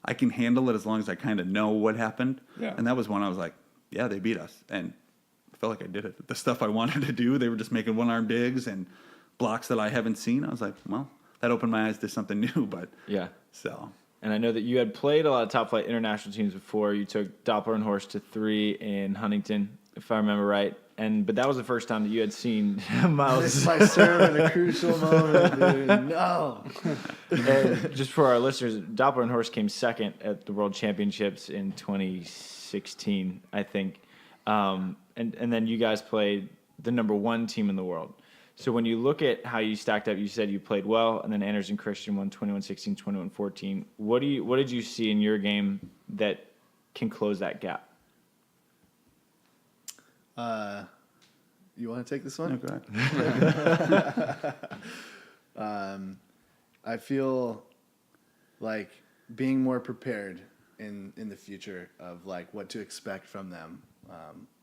I can handle it as long as I kind of know what happened. Yeah. And that was when I was like, yeah, they beat us. And I felt like I did it. The stuff I wanted to do, they were just making one-arm digs and blocks that I haven't seen. I was like, well, that opened my eyes to something new. But yeah. So. And I know that you had played a lot of top flight international teams before. You took Doppler and Horst to 3 in Huntington, if I remember right. But that was the first time that you had seen Miles. Missed my serve in a crucial moment, dude. No. And just for our listeners, Doppler and Horst came second at the World Championships in 2016, I think. And then you guys played the number 1 team in the world. So when you look at how you stacked up, you said you played well, and then Anders and Christian won 21-16, 21-14. What did you see in your game that can close that gap? You want to take this one? No, go ahead. I feel like being more prepared in the future of like what to expect from them.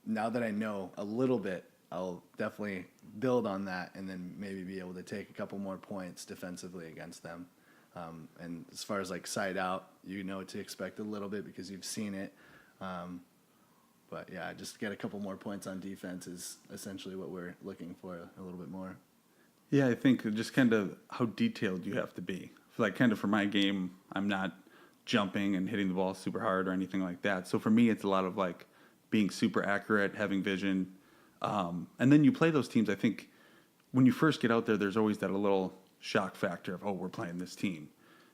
Now that I know a little bit, I'll definitely build on that and then maybe be able to take a couple more points defensively against them. And as far as like side out, you know what to expect a little bit because you've seen it. But yeah, just get a couple more points on defense is essentially what we're looking for a little bit more. Yeah, I think just kind of how detailed you have to be. Like kind of for my game, I'm not jumping and hitting the ball super hard or anything like that. So for me, it's a lot of like being super accurate, having vision. And then you play those teams. I think when you first get out there, there's always that a little shock factor of, oh, we're playing this team.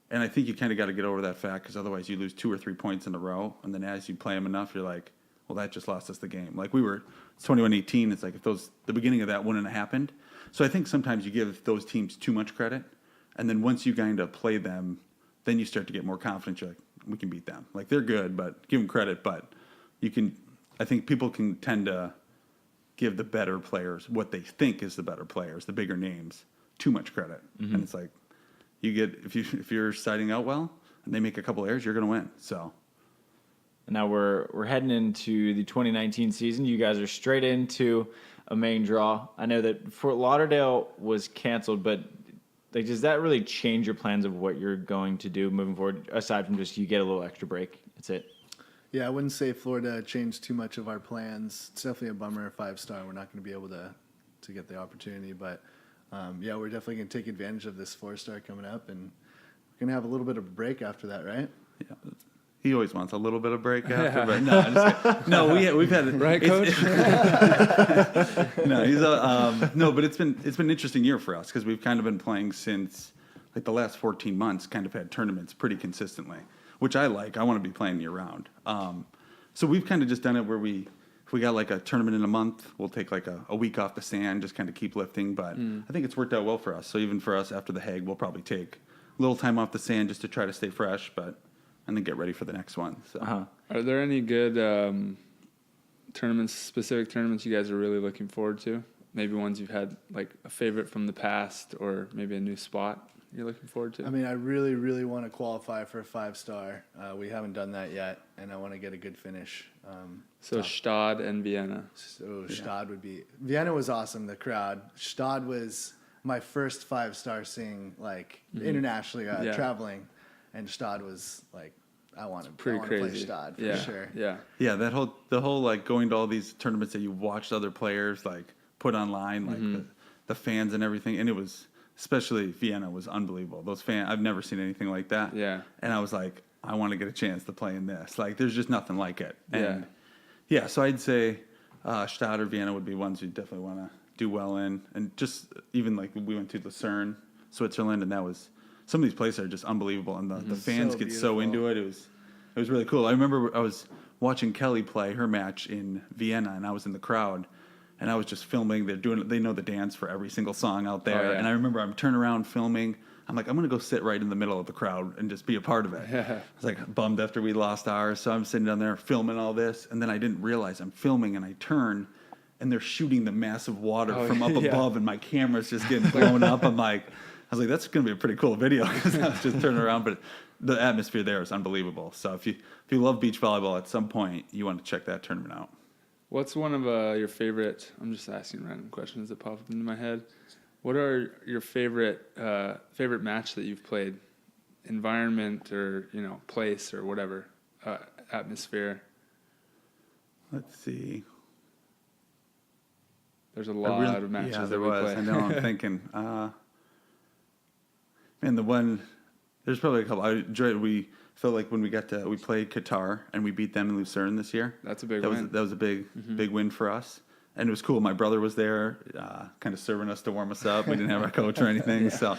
And I think you kind of got to get over that fact because otherwise you lose 2 or 3 points in a row. And then as you play them enough, you're like, well, that just lost us the game. Like it's 21-18. It's like if the beginning of that wouldn't have happened. So I think sometimes you give those teams too much credit. And then once you kind of play them, then you start to get more confident. You're like, we can beat them. Like they're good, but give them credit. But I think people can tend to give the better players what they think is the better players, the bigger names, too much credit. And it's like, you get, if you're siding out well and they make a couple errors, you're going to win. So Now we're heading into the 2019 season. You guys are straight into a main draw. I know that Fort Lauderdale was canceled, but like, does that really change your plans of what you're going to do moving forward, aside from just you get a little extra break? That's it. Yeah, I wouldn't say Florida changed too much of our plans. It's definitely a bummer, 5-star. We're not going to be able to get the opportunity, but yeah, we're definitely going to take advantage of this 4-star coming up, and we're going to have a little bit of a break after that, right? yeah, he always wants a little bit of break after, but no, I'm just kidding. No, we've had Right, Coach? No, he's no, but it's been an interesting year for us because we've kind of been playing since like the last 14 months. Kind of had tournaments pretty consistently, which I like. I want to be playing year round. So we've kind of just done it where if we got like a tournament in a month, we'll take like a week off the sand, just kind of keep lifting. But I think it's worked out well for us. So even for us after the Hague, we'll probably take a little time off the sand just to try to stay fresh, and then get ready for the next one. So. Are there any good specific tournaments you guys are really looking forward to? Maybe ones you've had like a favorite from the past, or maybe a new spot you're looking forward to? I mean, I really, really want to qualify for a 5-star. We haven't done that yet, and I want to get a good finish. So Stade and Vienna. So Stade would be... Vienna was awesome, the crowd. Stade was my first 5-star seeing, like, internationally traveling, and Stade was, like, I want to play Stade for sure. Yeah. Yeah, the whole like going to all these tournaments that you watched other players like put online, like the fans and everything, and it was... Especially Vienna was unbelievable. Those fans, I've never seen anything like that. Yeah. And I was like, I want to get a chance to play in this. Like, there's just nothing like it. Yeah. And yeah, so I'd say Stade or Vienna would be ones you definitely want to do well in. And just even like we went to Lucerne, Switzerland, and that was, some of these places are just unbelievable. And the fans get so into it. It was really cool. I remember I was watching Kelly play her match in Vienna, and I was in the crowd. And I was just filming. They know the dance for every single song out there. And I remember I'm turning around filming. I'm like, I'm going to go sit right in the middle of the crowd and just be a part of it. I was like bummed after we lost ours. So I'm sitting down there filming all this. And then I didn't realize I'm filming, and I turn and they're shooting the massive water from up above, and my camera's just getting blown up. I was like, that's going to be a pretty cool video, because I was just turning around. But the atmosphere there is unbelievable. So if you love beach volleyball, at some point you want to check that tournament out. What's one of your favorite, I'm just asking random questions that pop up into my head. What are your favorite match that you've played? Environment, or, place, or whatever, atmosphere? Let's see. There's a lot of matches that we play. I know, I'm thinking. There's probably a couple. We felt like when we played Qatar and we beat them in Lucerne this year. That's a big win. That was a big win for us. And it was cool. My brother was there, kind of serving us to warm us up. We didn't have our coach or anything. So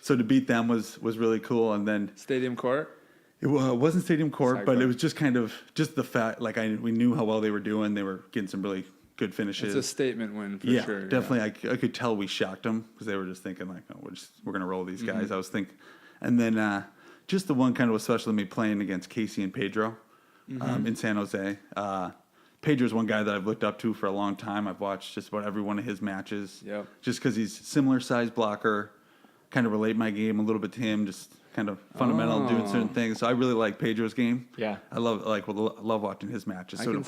to beat them was really cool. And then Stadium court? It wasn't Stadium court, but it was just kind of just the fact, like we knew how well they were doing. They were getting some really good finishes. It's a statement win for sure. Definitely. Yeah. I could tell we shocked them, because they were just thinking like, oh, we're going to roll these guys. I was thinking, and then just the one kind of was special to me playing against Casey and Pedro in San Jose. Pedro's one guy that I've looked up to for a long time. I've watched just about every one of his matches. Yep. Just because he's similar size blocker, kind of relate my game a little bit to him, just kind of fundamental doing certain things. So I really like Pedro's game. Yeah. I love watching his matches. I can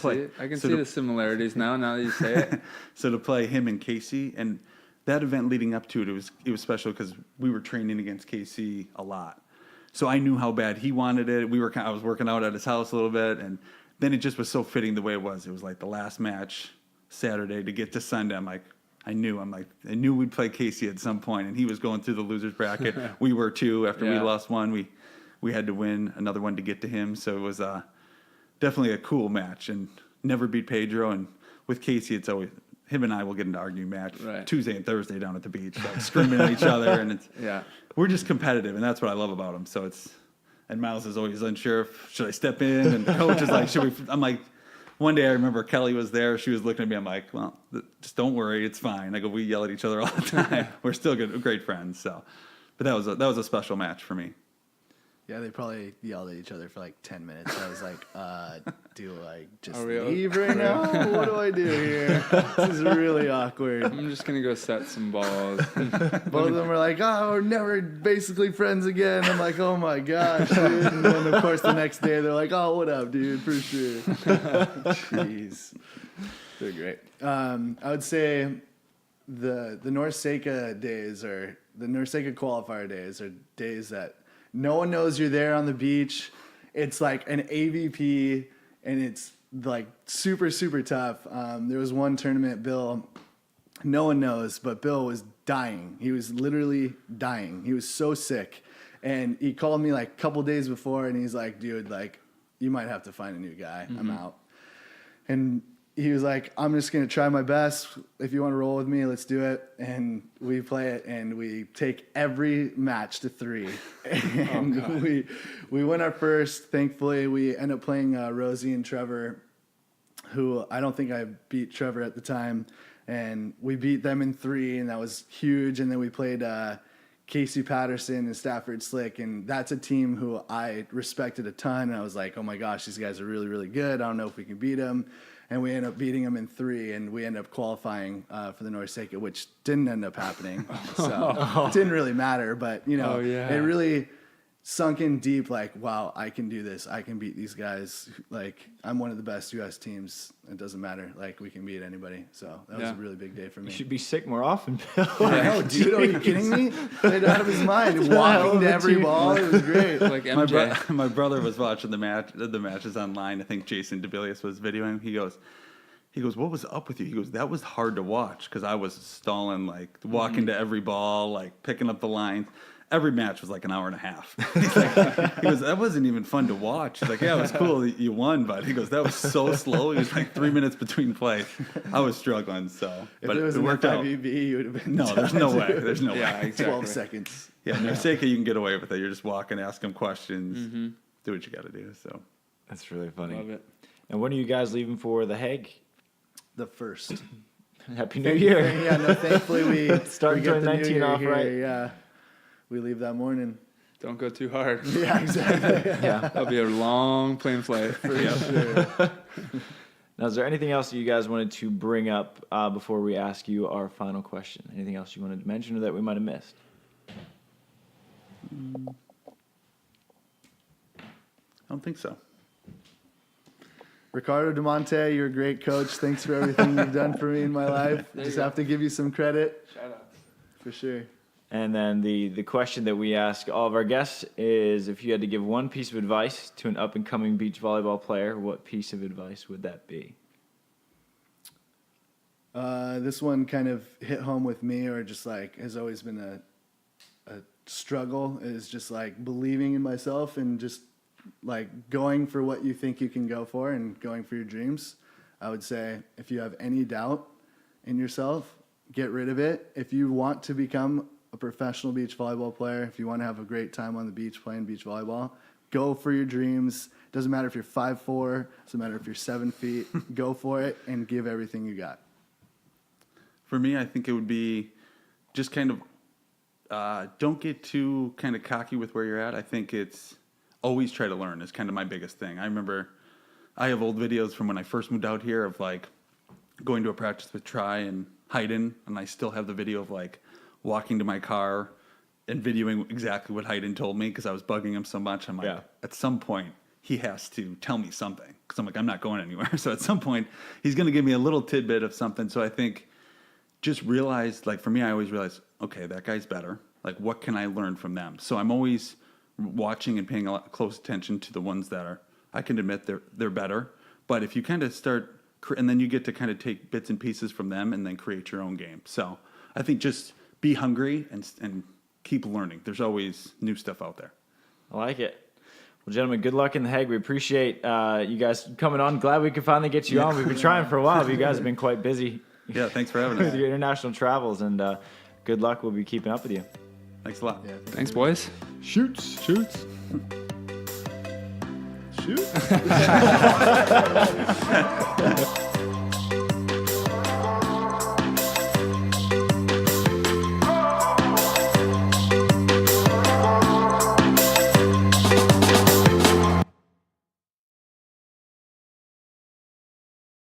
see the similarities now that you say it. So to play him and Casey, and that event leading up to it, it was special because we were training against Casey a lot. So I knew how bad he wanted it. I was working out at his house a little bit, and then it just was so fitting the way it was. It was like the last match Saturday to get to Sunday. I knew we'd play Casey at some point, and he was going through the losers bracket. We were too. After we lost one, we had to win another one to get to him. So it was definitely a cool match, and never beat Pedro. And with Casey, it's always him and I will get into arguing match Tuesday and Thursday down at the beach, like screaming at each other, and we're just competitive, and that's what I love about him. So and Miles is always unsure should I step in, and the coach is like, should we? I'm like. One day I remember Kelly was there. She was looking at me. I'm like, well, just don't worry. It's fine. I go, we yell at each other all the time. We're still great friends. So, but that was a special match for me. Yeah, they probably yelled at each other for like 10 minutes. I was like, do I just Are we leave right now? What do I do here? This is really awkward. I'm just going to go set some balls. Both of them were like, oh, we're never basically friends again. I'm like, oh my gosh, dude. And then, of course, the next day, they're like, oh, what up, dude? For sure. Jeez. They're great. I would say the Norseca days or the Norseca qualifier days are days that no one knows you're there on the beach. It's like an AVP, and it's like super, super tough. There was one tournament, Bill, no one knows, but Bill was dying. He was literally dying. He was so sick. And he called me like a couple days before, and he's like, dude, like, you might have to find a new guy. I'm out. And he was like, I'm just going to try my best. If you want to roll with me, let's do it. And we play it, and we take every match to 3. And we win our first. Thankfully, we end up playing Rosie and Trevor, who I don't think I beat Trevor at the time. And we beat them in 3, and that was huge. And then we played Casey Patterson and Stafford Slick, and that's a team who I respected a ton. And I was like, oh my gosh, these guys are really, really good. I don't know if we can beat them. And we ended up beating them in 3, and we ended up qualifying for the Norseca, which didn't end up happening. So it didn't really matter, but it really sunk in deep, like, wow, I can do this. I can beat these guys. Like, I'm one of the best U.S. teams. It doesn't matter. Like, we can beat anybody. So that was a really big day for me. You should be sick more often, Bill. I know, dude. Are you kidding me? Played out of his mind, walking to every ball. It was great. Like MJ. My brother was watching the matches online. I think Jason DeBilius was videoing. He goes, what was up with you? He goes, that was hard to watch because I was stalling, like walking to every ball, like picking up the lines. Every match was like an hour and a half. He goes, that wasn't even fun to watch. He's like, yeah, it was cool that you won, but he goes, that was so slow. He was like 3 minutes between plays. I was struggling, so. But if it was it worked out. FIVB, you would have been No, there's no way. There's no Yeah, way. exactly. 12 seconds. Yeah, Norseca, you can get away with it. You're just walking, asking questions, do what you got to do. So That's really funny. Love it. And when are you guys leaving for The Hague? The first. Happy New Year. Yeah, no, thankfully we Starting we get the new 2019 year off here, right. Yeah. We leave that morning. Don't go too hard. Yeah, exactly. Yeah. That'll be a long plane flight. Sure. Now, is there anything else that you guys wanted to bring up before we ask you our final question? Anything else you wanted to mention or that we might have missed? I don't think so. Ricardo DeMonte, you're a great coach. Thanks for everything you've done for me in my life. Just have to give you some credit. Shout out. For sure. And then the question that we ask all of our guests is, if you had to give one piece of advice to an up-and-coming beach volleyball player, what piece of advice would that be? This one kind of hit home with me, or just like has always been a struggle, is just like believing in myself and just like going for what you think you can go for and going for your dreams. I would say if you have any doubt in yourself, get rid of it. If you want to become a professional beach volleyball player, if you want to have a great time on the beach playing beach volleyball, go for your dreams. Doesn't matter if you're 5'4", doesn't matter if you're 7 feet. Go for it and give everything you got. For me, I think it would be just kind of don't get too kind of cocky with where you're at. I think it's always try to learn is kind of my biggest thing. I remember I have old videos from when I first moved out here of like going to a practice with Try and Hayden, and I still have the video of like walking to my car and videoing exactly what Hayden told me because I was bugging him so much. I'm like, at some point, he has to tell me something because I'm like, I'm not going anywhere. So at some point, he's going to give me a little tidbit of something. So I think just realize, like for me, I always realize, okay, that guy's better. Like, what can I learn from them? So I'm always watching and paying a lot close attention to the ones that are, I can admit they're better. But if you kind of start, and then you get to kind of take bits and pieces from them and then create your own game. So I think just be hungry and keep learning. There's always new stuff out there. I like it. Well, gentlemen, good luck in The Hague. We appreciate you guys coming on. Glad we could finally get you on. We've been trying for a while, but you guys have been quite busy. Yeah, thanks for having us. With your international travels, and good luck. We'll be keeping up with you. Thanks a lot. Yeah. Thanks, boys. Shoots. Shoot.